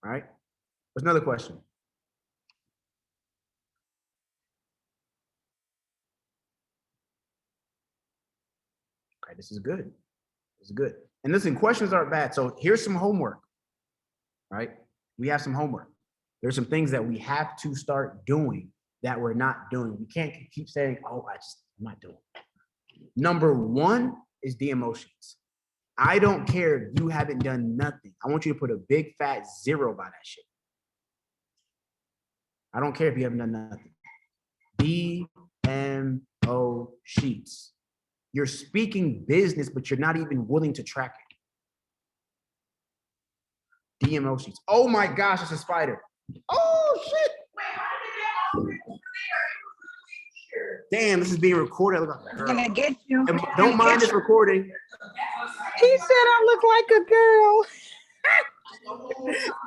All right. What's another question? Okay, this is good. This is good. And listen, questions aren't bad. So here's some homework. Right? We have some homework. There's some things that we have to start doing that we're not doing. We can't keep saying, oh, I'm not doing it. Number one is the emotions. I don't care if you haven't done nothing. I want you to put a big fat 0 by that shit. I don't care if you haven't done nothing. DMO sheets. You're speaking business, but you're not even willing to track it. DMO sheets. Oh my gosh, it's a spider. Oh shit. Damn, this is being recorded. I'm gonna get you. Don't mind this recording. He said I look like a girl.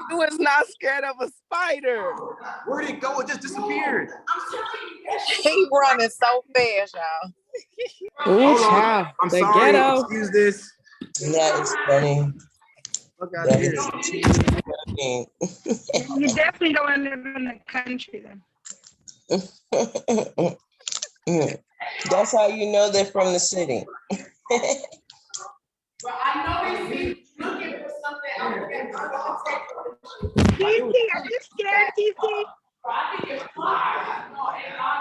He was not scared of a spider. Where'd it go? It just disappeared. He running so fast, y'all. Ooh, Hold on. child. I'm The sorry. ghetto. Excuse this. That is funny. Look out here. Funny. You definitely don't want to live in the country then. That's how you know they're from the city. TC, are you scared, TC?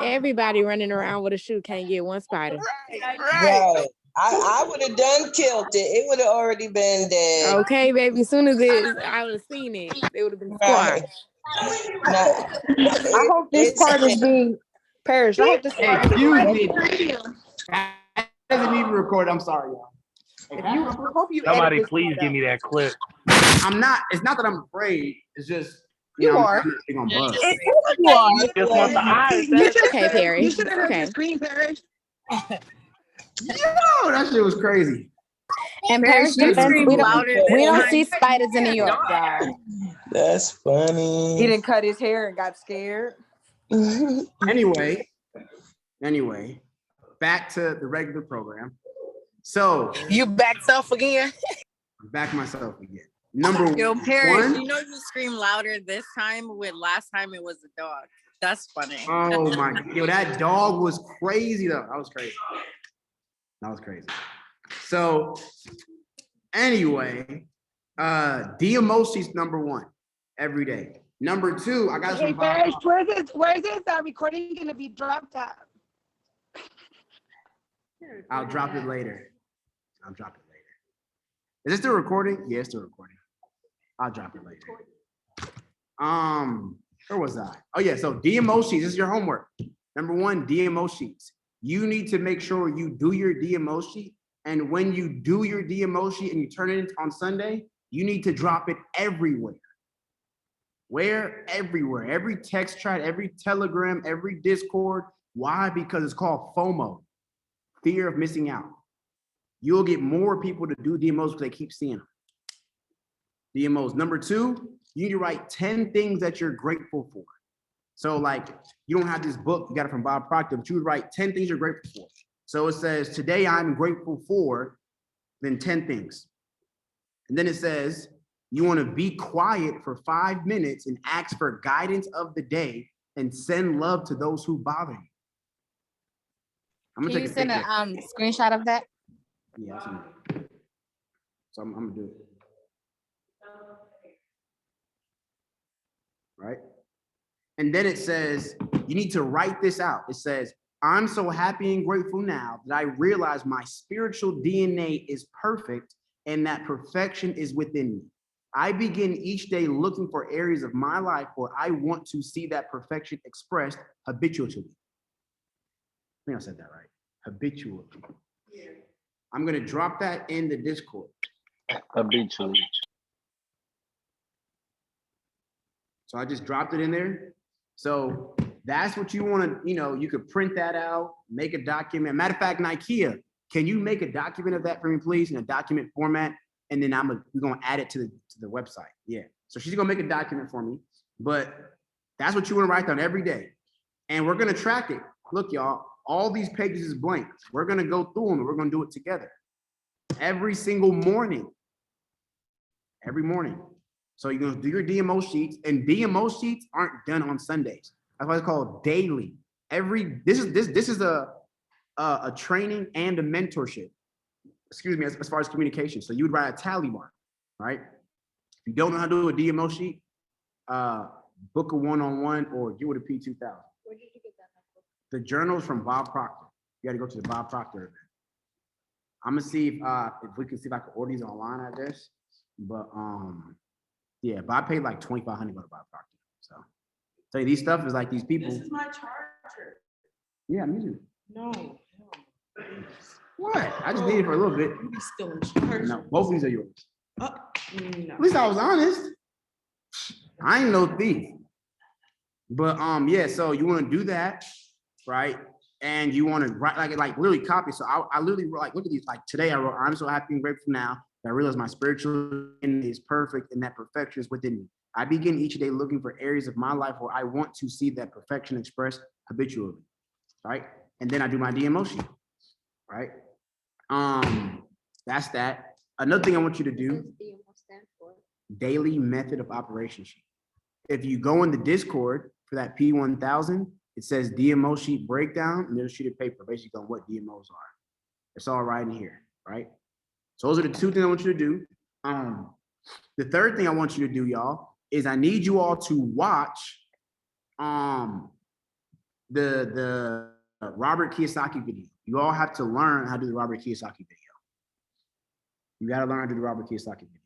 Everybody running around with a shoe can't get one spider. Right. I would have done killed it. It would have already been dead. Okay, baby. As soon as I would have seen it, they would have been Right. squashed. I hope this part is being Parrish. I hope this Hey, part is excuse me. Radio. That doesn't even record. I'm sorry, y'all. I hope you Somebody edit this please part give out. me that clip. I'm not. It's not that I'm afraid. It's just You know, are. I'm on buzz. You are. Just want the eyes. You should Okay, Perry. You should have heard Okay. the screen, Perry. Yo, that shit was crazy. And Paris you defense, scream louder we than don't see spiders in New York, y'all. That's funny. He didn't cut his hair and got scared. Anyway, back to the regular program. So You backed up again? back myself again. Number Yo, Paris, one. you know you scream louder this time with last time it was a dog. That's funny. Oh my, yo, that dog was crazy though. That was crazy. That was crazy. So anyway, DMO sheets number one every day. Number two, I got Hey, some. Perry, where's this recording gonna be dropped at? I'll drop it later. Is this still recording? Yeah, it's still recording. I'll drop it later. Where was I? Oh yeah, so DMO sheets, this is your homework. Number one, DMO sheets. You need to make sure you do your DMO sheet. And when you do your DMO sheet and you turn it in on Sunday, you need to drop it everywhere. Where? Everywhere. Every text chat, every Telegram, every Discord. Why? Because it's called FOMO, fear of missing out. You'll get more people to do DMOs because they keep seeing them. DMOs. Number two, you need to write 10 things that you're grateful for. So like, you don't have this book, you got it from Bob Proctor, but you would write 10 things you're grateful for. So it says, today I'm grateful for, then 10 things. And then it says, you want to be quiet for 5 minutes and ask for guidance of the day and send love to those who bother you. I'm Can gonna you take a send picture. a screenshot of that? Yeah, I'll send it. So I'm gonna do it. Right? And then it says, you need to write this out. It says, I'm so happy and grateful now that I realize my spiritual DNA is perfect and that perfection is within me. I begin each day looking for areas of my life where I want to see that perfection expressed habitually. I think I said that right. Habitually. Yeah. I'm going to drop that in the Discord. Habitually. So I just dropped it in there. So that's what you want to, you could print that out, make a document. Matter of fact, Nikea, can you make a document of that for me, please, in a document format? And then we're going to add it to the website. Yeah. So she's going to make a document for me, but that's what you want to write down every day. And we're going to track it. Look, y'all, all these pages is blank. We're going to go through them and we're going to do it together every single morning. Every morning. So you're going to do your DMO sheets, and DMO sheets aren't done on Sundays. That's why it's called daily. This is a training and a mentorship. Excuse me, as far as communication. So you would write a tally mark, right? If you don't know how to do a DMO sheet, book a one-on-one or get with a P2000. Where did you get that? The journal's from Bob Proctor. You got to go to the Bob Proctor event. I'm gonna see if we can see if I can order these online, I guess. But yeah, but I paid like $2,500 to go to Bob Proctor. So tell you, these stuff is like these people. This is my charger. Yeah, I'm using it. No. What? I just need it for a little bit. You be still in charge. No, both of these are yours. No. At least I was honest. I ain't no thief. But yeah, so you want to do that, right? And you want to write like literally copy. So I literally like look at these. Like today I wrote, I'm so happy and grateful now that I realize my spiritual is perfect and that perfection is within me. I begin each day looking for areas of my life where I want to see that perfection expressed habitually, right? And then I do my DMO sheet, right? That's that. Another thing I want you to do, daily method of operation sheet. If you go in the Discord for that P1000, it says DMO sheet breakdown, and there's a sheet of paper basically on what DMOs are. It's all right in here, right? So those are the two things I want you to do. The third thing I want you to do, y'all, is I need you all to watch the Robert Kiyosaki video. You all have to learn how to do the Robert Kiyosaki video. You got to learn how to do the Robert Kiyosaki video.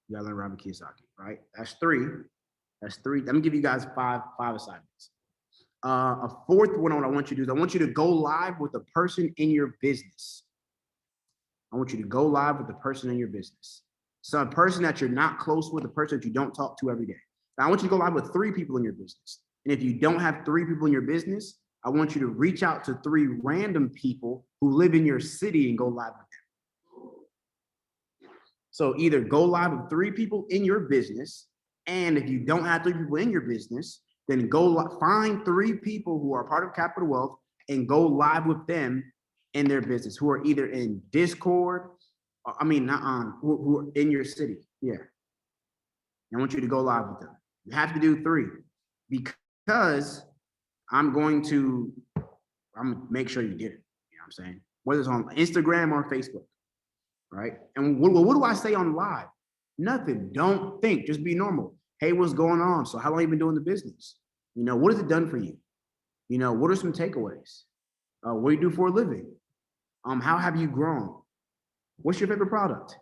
You got to learn Robert Kiyosaki, right? That's three. That's three. Let me give you guys five assignments. A fourth one, what I want you to do is I want you to go live with a person in your business. I want you to go live with the person in your business. So a person that you're not close with, a person that you don't talk to every day. Now I want you to go live with 3 people in your business. And if you don't have 3 people in your business, I want you to reach out to 3 random people who live in your city and go live with them. So either go live with 3 people in your business, and if you don't have 3 people in your business, then go find 3 people who are part of Capital Wealth and go live with them in their business, who are either in Discord, who are in your city. Yeah. I want you to go live with them. You have to do 3 because I'm going to make sure you get it. You know what I'm saying? Whether it's on Instagram or Facebook, right? And what do I say on live? Nothing. Don't think. Just be normal. Hey, what's going on? So how long have you been doing the business? You know, what has it done for you? You know, what are some takeaways? What do you do for a living? How have you grown? What's your favorite product?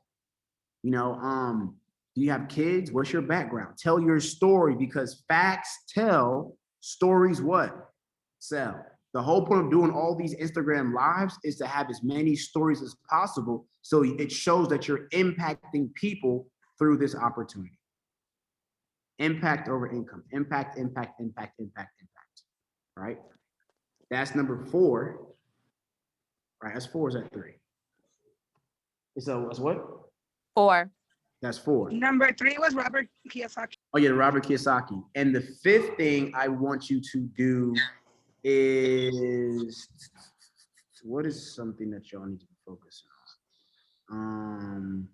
You know, do you have kids? What's your background? Tell your story, because facts tell, stories what? Sell. The whole point of doing all these Instagram lives is to have as many stories as possible, so it shows that you're impacting people through this opportunity. Impact over income. Impact, impact, impact, impact, impact. Right? That's number 4. Right, that's 4, is that 3? So that's what? 4. That's 4. Number 3 was Robert Kiyosaki. Oh yeah, Robert Kiyosaki. And the 5th thing I want you to do is, what is something that y'all need to focus on?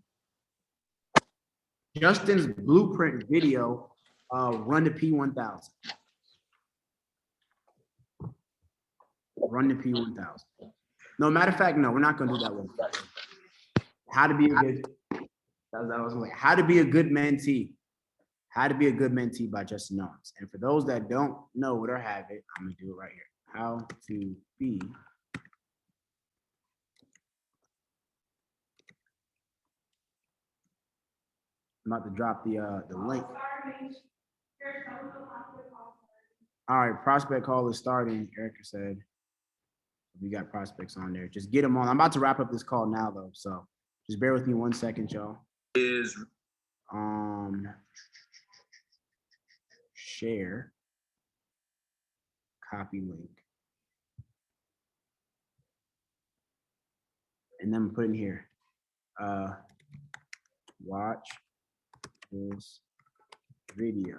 Justin's blueprint video, run the P1000. Run the P1000. No, matter of fact, no, we're not gonna do that one. How to be a good, how to be a good mentee. How to be a good mentee by Justin Owens. And for those that don't know it or have it, I'm gonna do it right here. how to be I'm about to drop the link. All right, prospect call is starting. Erica said we got prospects on there. Just get them on. I'm about to wrap up this call now though, so just bear with me 1 second, y'all. Share, copy link, and then put in here. Watch this video.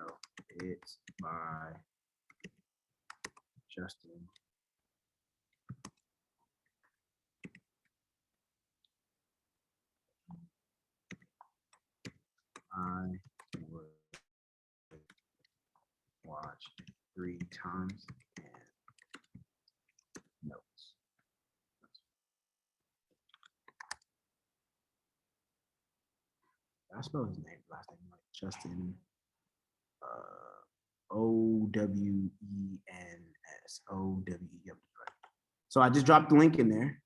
It's by Justin. I would watch 3 times and notes. I spell his name, last name like Justin. Owens. Owe. So I just dropped the link in there.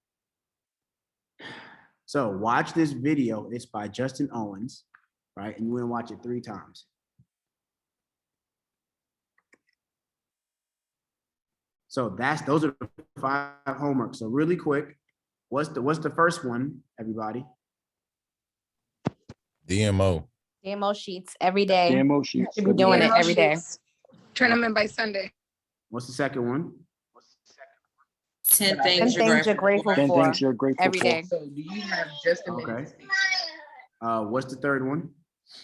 So watch this video. It's by Justin Owens, right? And you want to watch it 3 times. So those are the 5 homework. So really quick, what's the first one, everybody? DMO. DMO sheets every day. DMO sheets. You should be doing it every day. Turn them in by Sunday. What's the second one? 10 10 things things you're grateful 10 for things you're grateful every for. day. So do you have just a Okay. minute to speak? What's the third one?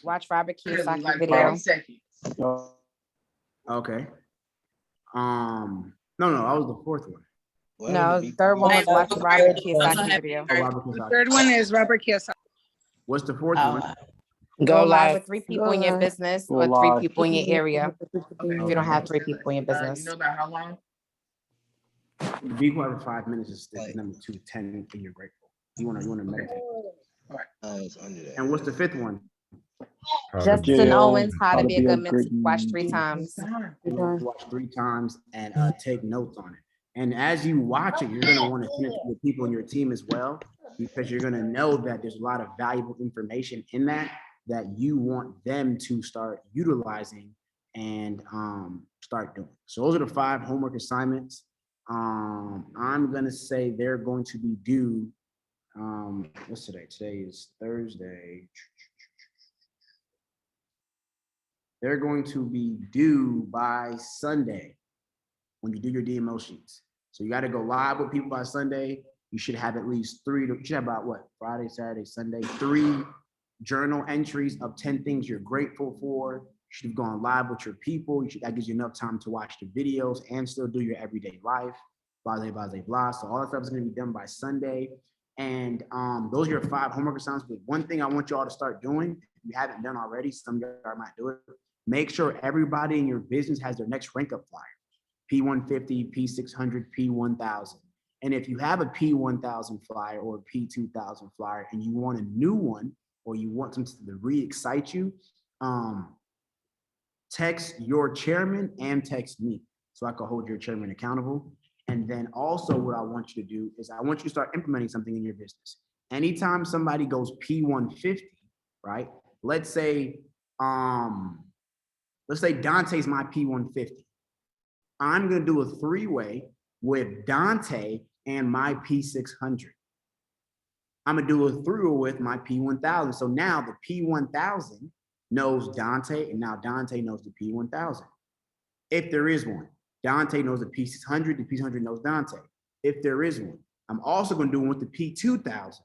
Watch Robert Literally Kiyosaki like video. 30 seconds. Okay. No, that was the fourth one. No, the third one was watch the Robert Kiyosaki video. Oh, Robert The Kiyosaki. third one is Robert Kiyosaki. What's the fourth one? Go live with 3 people in your business Go or 3 live. people in your area. Okay. If you don't have 3 people in your You business. know about how long? Be quiet for 5 minutes is number 2, 10 and you're grateful. You wanna meditate. It's under that. And what's the 5th one? Justin Owens, how to be a good great mentor. Watch 3 times. You want to watch 3 times and take notes on it. And as you watch it, you're gonna want to send it to the people in your team as well, because you're gonna know that there's a lot of valuable information in that you want them to start utilizing and start doing. So those are the 5 homework assignments. I'm gonna say they're going to be due. What's today? Today is Thursday. They're going to be due by Sunday when you do your DMO sheets. So you got to go live with people by Sunday. You should have at least 3. You should have about what? Friday, Saturday, Sunday, 3 journal entries of 10 things you're grateful for. You should have gone live with your people. That gives you enough time to watch the videos and still do your everyday life. Blah, blah, blah, blah. So all that stuff is going to be done by Sunday. And those are your 5 homework assignments. But one thing I want you all to start doing, if you haven't done already, some of y'all might do it. Make sure everybody in your business has their next rank up flyer. P150, P600, P1000. And if you have a P1000 flyer or a P2000 flyer and you want a new one, or you want something to re-excite you, text your chairman and text me so I can hold your chairman accountable. And then also what I want you to do is I want you to start implementing something in your business. Anytime somebody goes P150, right? Let's say Dante's my P150. I'm gonna do a 3-way with Dante and my P600. I'm gonna do a 3-way with my P1000. So now the P1000 knows Dante, and now Dante knows the P1000. If there is one, Dante knows the P600, the P600 knows Dante. If there is one, I'm also gonna do one with the P2000.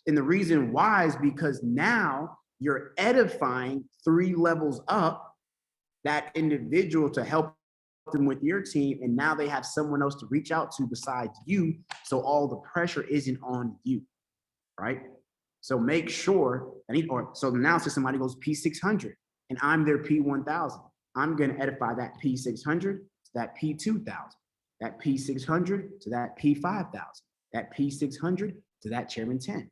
And the reason why is because now you're edifying 3 levels up that individual to help them with your team, and now they have someone else to reach out to besides you, so all the pressure isn't on you, right? So make sure that so now since somebody goes P600 and I'm their P1000, I'm going to edify that P600 to that P2000, that P600 to that P5000, that P600 to that Chairman 10.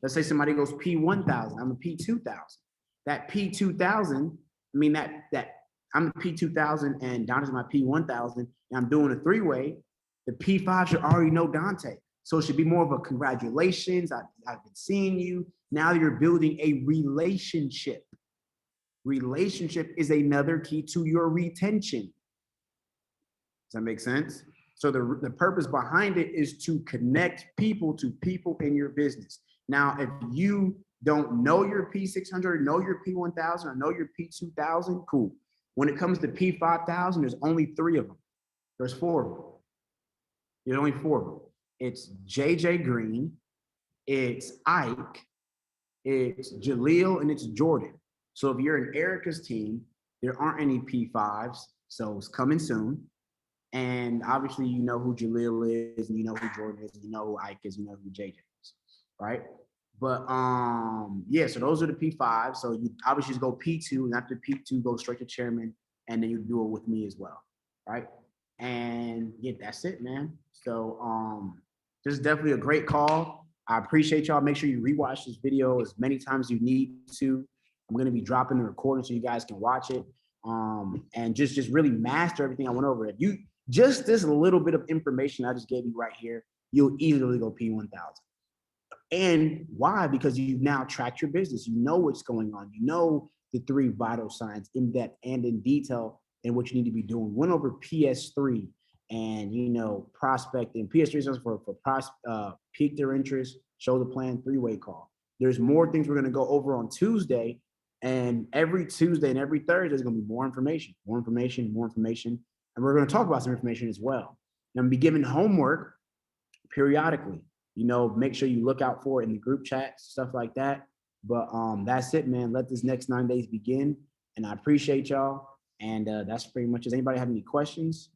Let's say somebody goes P1000, I'm a P2000. That P2000, I'm the P2000 and Dante's my P1000, and I'm doing a three-way, the P5 should already know Dante. So it should be more of a congratulations. I've been seeing you. Now you're building a relationship. Relationship is another key to your retention. Does that make sense? So the purpose behind it is to connect people to people in your business. Now, if you don't know your P600, know your P1000, or know your P2000, cool. When it comes to P5000, there's only 3 of them. There's 4 of them. There's only 4 of them. It's JJ Green, it's Ike, it's Jaleel, and it's Jordan. So if you're in Erica's team, there aren't any P5s, so it's coming soon. And obviously, you know who Jaleel is, and you know who Jordan is, and you know who Ike is, you know who JJ is, right? But yeah, so those are the P5. So you obviously just go P2, and after P2, go straight to chairman, and then you do it with me as well, right? And yeah, that's it, man. So this is definitely a great call. I appreciate y'all. Make sure you rewatch this video as many times as you need to. I'm gonna be dropping the recording so you guys can watch it. And just really master everything I went over. If you just this little bit of information I just gave you right here, you'll easily go P1000. And why? Because you've now tracked your business. You know what's going on. You know the 3 vital signs in depth and in detail and what you need to be doing. Went over PS3 and, you know, prospecting. PS3 stands for pique their interest, show the plan, 3-way call. There's more things we're going to go over on Tuesday. And every Tuesday and every Thursday, there's going to be more information. And we're going to talk about some information as well. And I'm going to be giving homework periodically. You know, make sure you look out for it in the group chat, stuff like that. But that's it, man. Let this next 9 days begin. And I appreciate y'all. And that's pretty much it. Does anybody have any questions?